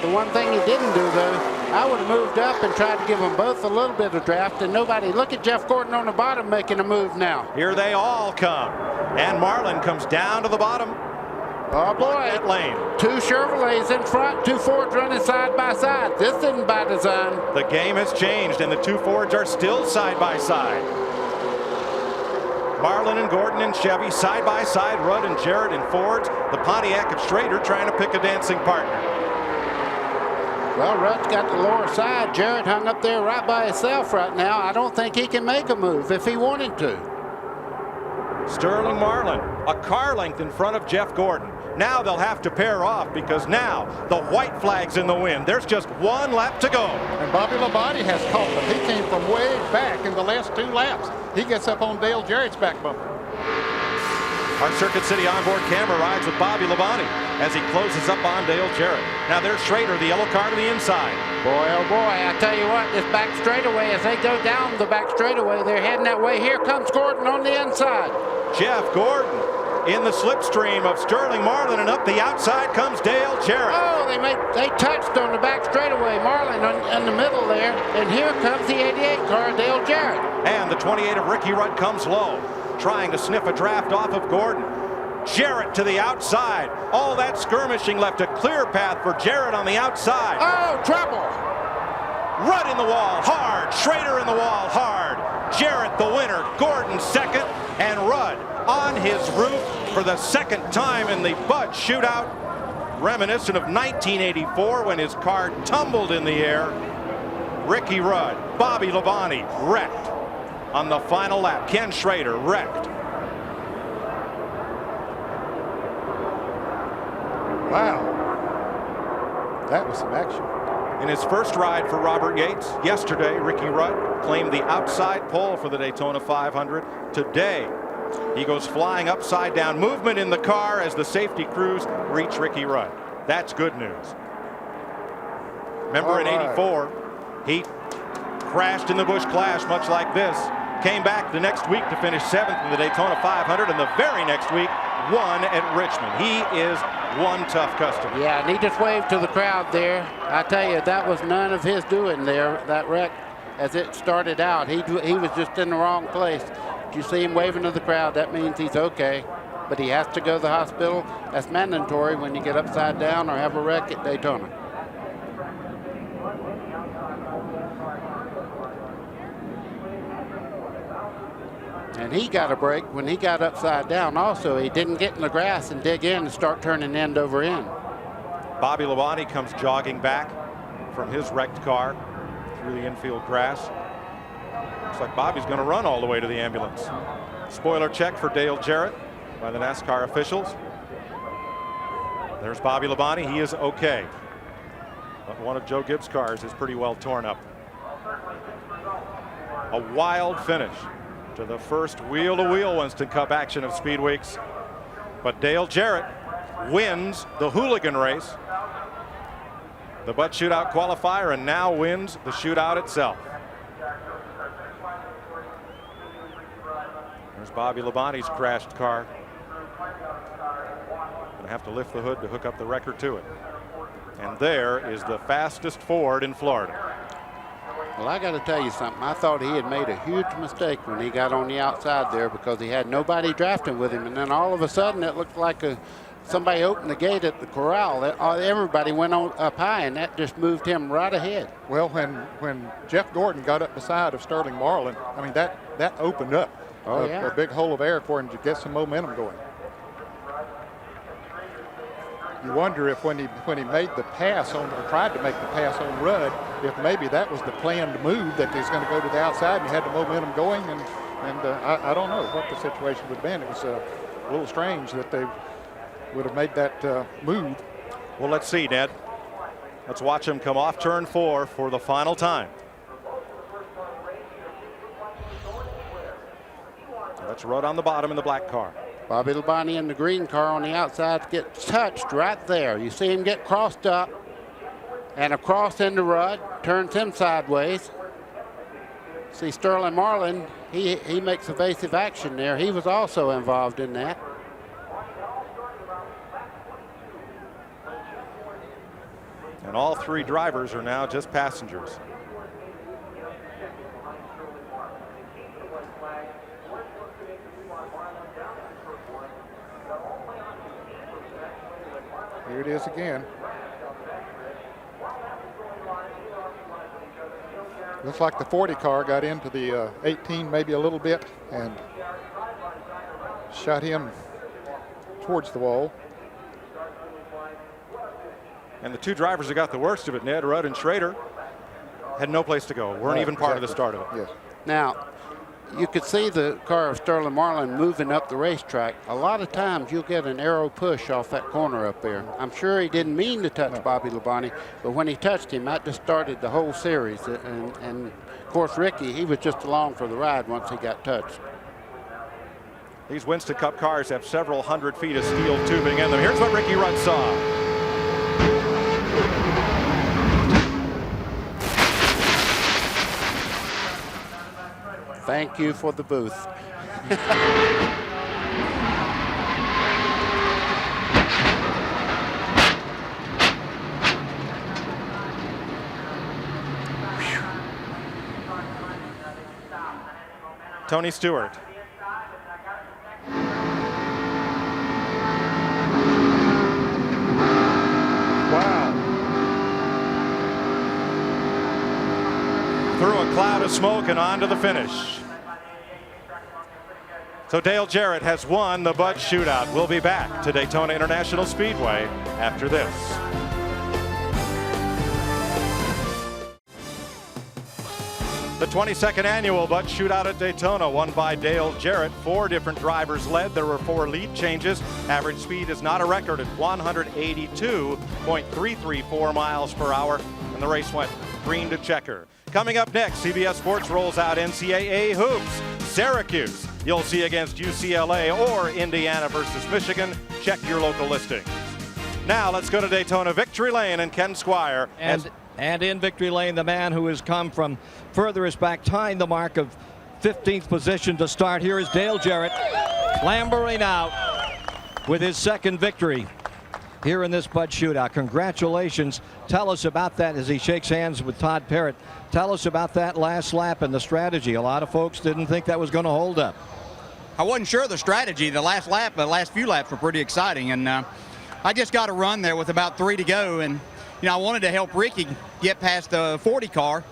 The one thing he didn't do, though, I would have moved up and tried to give them both a little bit of draft, and nobody. Look at Jeff Gordon on the bottom making a move now. Here they all come. And Marlin comes down to the bottom. Oh boy, that lane. 2 Chevrolets in front, 2 Fords running side by side. This isn't by design. The game has changed, and the 2 Fords are still side by side. Marlin and Gordon and Chevy side by side. Rudd and Jarrett in Fords. The Pontiac of Schrader trying to pick a dancing partner. Well, Rudd's got the lower side. Jarrett hung up there right by himself right now. I don't think he can make a move if he wanted to. Sterling Marlin, a car length in front of Jeff Gordon. Now they'll have to pair off because now the white flag's in the wind. There's just 1 lap to go. And Bobby Labonte has caught them. He came from way back in the last 2 laps. He gets up on Dale Jarrett's back bumper. Our Circuit City onboard camera rides with Bobby Labonte as he closes up on Dale Jarrett. Now there's Schrader, the yellow car to the inside. Boy, oh boy, I tell you what, this back straightaway, as they go down the back straightaway, they're heading that way. Here comes Gordon on the inside. Jeff Gordon in the slipstream of Sterling Marlin, and up the outside comes Dale Jarrett. Oh, they touched on the back straightaway. Marlin in the middle there, and here comes the 88 car, Dale Jarrett. And the 28 of Ricky Rudd comes low, trying to sniff a draft off of Gordon. Jarrett to the outside. All that skirmishing left a clear path for Jarrett on the outside. Oh, trouble. Rudd in the wall, hard. Schrader in the wall, hard. Jarrett the winner, Gordon second, and Rudd on his roof for the second time in the Bud Shootout, reminiscent of 1984 when his car tumbled in the air. Ricky Rudd, Bobby Labonte wrecked on the final lap. Ken Schrader wrecked. Wow. That was some action. In his first ride for Robert Yates yesterday, Ricky Rudd claimed the outside pole for the Daytona 500. Today, he goes flying upside down. Movement in the car as the safety crews reach Ricky Rudd. That's good news. Remember in '84, he crashed in the Busch Clash much like this. Came back the next week to finish 7th in the Daytona 500, and the very next week won at Richmond. He is one tough customer. Yeah, and he just waved to the crowd there. I tell you, that was none of his doing there, that wreck. As it started out, he was just in the wrong place. You see him waving to the crowd, that means he's okay. But he has to go to the hospital. That's mandatory when you get upside down or have a wreck at Daytona. And he got a break when he got upside down also. He didn't get in the grass and dig in and start turning end over end. Bobby Labonte comes jogging back from his wrecked car through the infield grass. Looks like Bobby's going to run all the way to the ambulance. Spoiler check for Dale Jarrett by the NASCAR officials. There's Bobby Labonte. He is okay. But one of Joe Gibbs' cars is pretty well torn up. A wild finish to the first wheel-to-wheel Winston Cup action of Speedweeks. But Dale Jarrett wins the hooligan race, the Bud Shootout qualifier, and now wins the shootout itself. There's Bobby Labonte's crashed car. Gonna have to lift the hood to hook up the record to it. And there is the fastest Ford in Florida. Well, I got to tell you something. I thought he had made a huge mistake when he got on the outside there because he had nobody drafting with him. And then all of a sudden it looked like somebody opened the gate at the corral. Everybody went on up high, and that just moved him right ahead. Well, when Jeff Gordon got up beside of Sterling Marlin, I mean, that opened up a big hole of air for him to get some momentum going. You wonder if when he made the pass on, or tried to make the pass on Rudd, if maybe that was the planned move, that he's going to go to the outside and he had the momentum going, and I don't know what the situation would have been. It was a little strange that they would have made that move. Well, let's see, Ned. Let's watch him come off turn 4 for the final time. That's Rudd on the bottom in the black car. Bobby Labonte in the green car on the outside gets touched right there. You see him get crossed up and across into Rudd, turns him sideways. See Sterling Marlin, he makes evasive action there. He was also involved in that. And all three drivers are now just passengers. Here it is again. Looks like the 40 car got into the 18 maybe a little bit and shot him towards the wall. And the two drivers that got the worst of it, Ned, Rudd and Schrader, had no place to go. Weren't even part of the start of it. Yes. Now, you could see the car of Sterling Marlin moving up the racetrack. A lot of times you'll get an arrow push off that corner up there. I'm sure he didn't mean to touch Bobby Labonte, but when he touched him, that just started the whole series. And of course, Ricky, he was just along for the ride once he got touched. These Winston Cup cars have several hundred feet of steel tubing in them. Here's what Ricky Rudd saw. Thank you for the booth. Tony Stewart. Wow. Through a cloud of smoke and on to the finish. So Dale Jarrett has won the Bud Shootout. We'll be back to Daytona International Speedway after this. The 22nd annual Bud Shootout at Daytona, won by Dale Jarrett. 4 different drivers led. There were 4 lead changes. Average speed is not a record at 182.334 miles per hour. And the race went green to checker. Coming up next, CBS Sports rolls out NCAA hoops. Syracuse, you'll see against UCLA, or Indiana versus Michigan. Check your local listings. Now let's go to Daytona Victory Lane and Ken Squire. And in Victory Lane, the man who has come from furthest back, tying the mark of 15th position to start. Here is Dale Jarrett, clambering out with his second victory here in this Bud Shootout. Congratulations. Tell us about that as he shakes hands with Todd Parrott. Tell us about that last lap and the strategy. A lot of folks didn't think that was going to hold up. I wasn't sure of the strategy. The last few laps were pretty exciting, and I just got a run there with about 3 to go, and you know, I wanted to help Ricky get past the 40 car,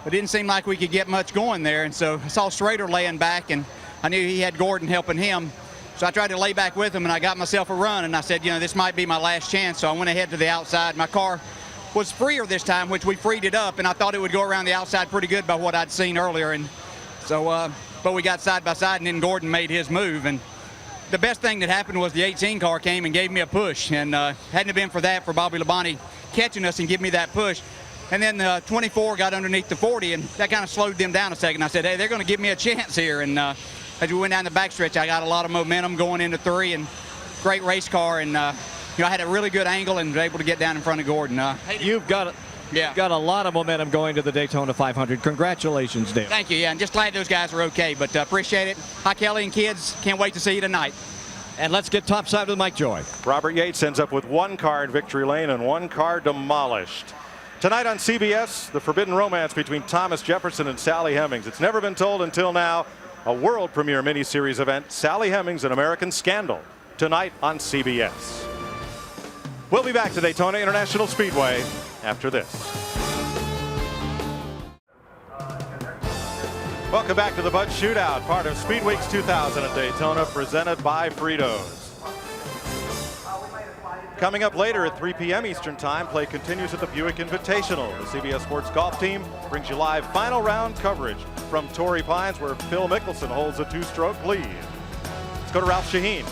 but it didn't seem like we could get much going there, and so I saw Schrader laying back, and I knew he had Gordon helping him, so I tried to lay back with him, and I got myself a run, and I said, you know, this might be my last chance, so I went ahead to the outside. My car was freer this time, which we freed it up, and I thought it would go around the outside pretty good by what I'd seen earlier, and so, but we got side by side, and then Gordon made his move, and the best thing that happened was the 18 car came and gave me a push, and hadn't it been for that, for Bobby Labonte catching us and giving me that push, and then the 24 got underneath the 40, and that kind of slowed them down a second. I said, hey, they're going to give me a chance here, and as we went down the backstretch, I got a lot of momentum going into 3, and great race car, and you know, I had a really good angle and was able to get down in front of Gordon. You've got a lot of momentum going to the Daytona 500. Congratulations, Dale. Thank you, yeah, and just glad those guys are okay, but appreciate it. Hi, Kelly and kids. Can't wait to see you tonight. And let's get topside with Mike Joy. Robert Yates ends up with 1 car in Victory Lane and 1 car demolished. Tonight on CBS, the forbidden romance between Thomas Jefferson and Sally Hemings. It's never been told until now. A world premiere miniseries event, Sally Hemings, An American Scandal, tonight on CBS. We'll be back to Daytona International Speedway after this. Welcome back to the Bud Shootout, part of Speedweeks 2000 at Daytona, presented by Fritos. Coming up later at 3 p.m. Eastern Time, play continues at the Buick Invitational. The CBS Sports Golf Team brings you live final round coverage from Torrey Pines, where Phil Mickelson holds a 2-stroke lead. Let's go to Ralph Shaheen.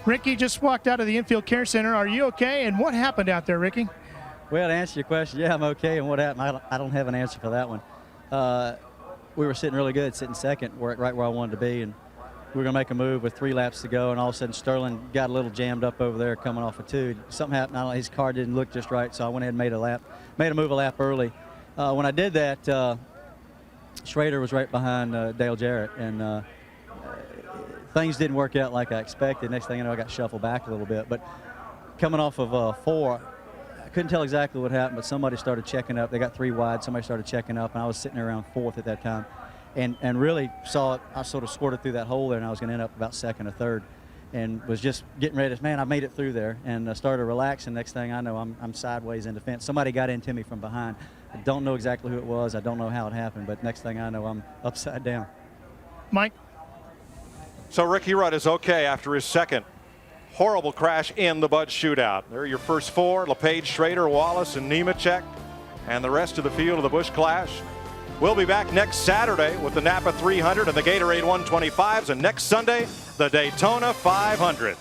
Ricky just walked out of the infield care center. Are you okay? And what happened out there, Ricky? Well, to answer your question, yeah, I'm okay. And what happened, I don't have an answer for that one. We were sitting really good, sitting second, right where I wanted to be, and we were going to make a move with 3 laps to go, and all of a sudden Sterling got a little jammed up over there coming off of 2. Something happened. I don't know, his car didn't look just right, so I went ahead and made a move a lap early. When I did that, Schrader was right behind Dale Jarrett, and things didn't work out like I expected. Next thing you know, I got shuffled back a little bit. But coming off of 4, I couldn't tell exactly what happened, but somebody started checking up. They got 3 wide. Somebody started checking up, and I was sitting around 4th at that time. And really saw it. I sort of squirted through that hole there, and I was going to end up about 2nd or 3rd. and was just getting ready to, man, I made it through there, and started to relax, and next thing I know, I'm sideways in the fence. Somebody got into me from behind. I don't know exactly who it was. I don't know how it happened, but next thing I know, I'm upside down. Mike? So Ricky Rudd is okay after his second horrible crash in the Bud Shootout. There are your first four: LePage, Schrader, Wallace, and Nemechek, and the rest of the field of the Busch Clash. We'll be back next Saturday with the Napa 300 and the Gatorade 125s, and next Sunday, the Daytona 500.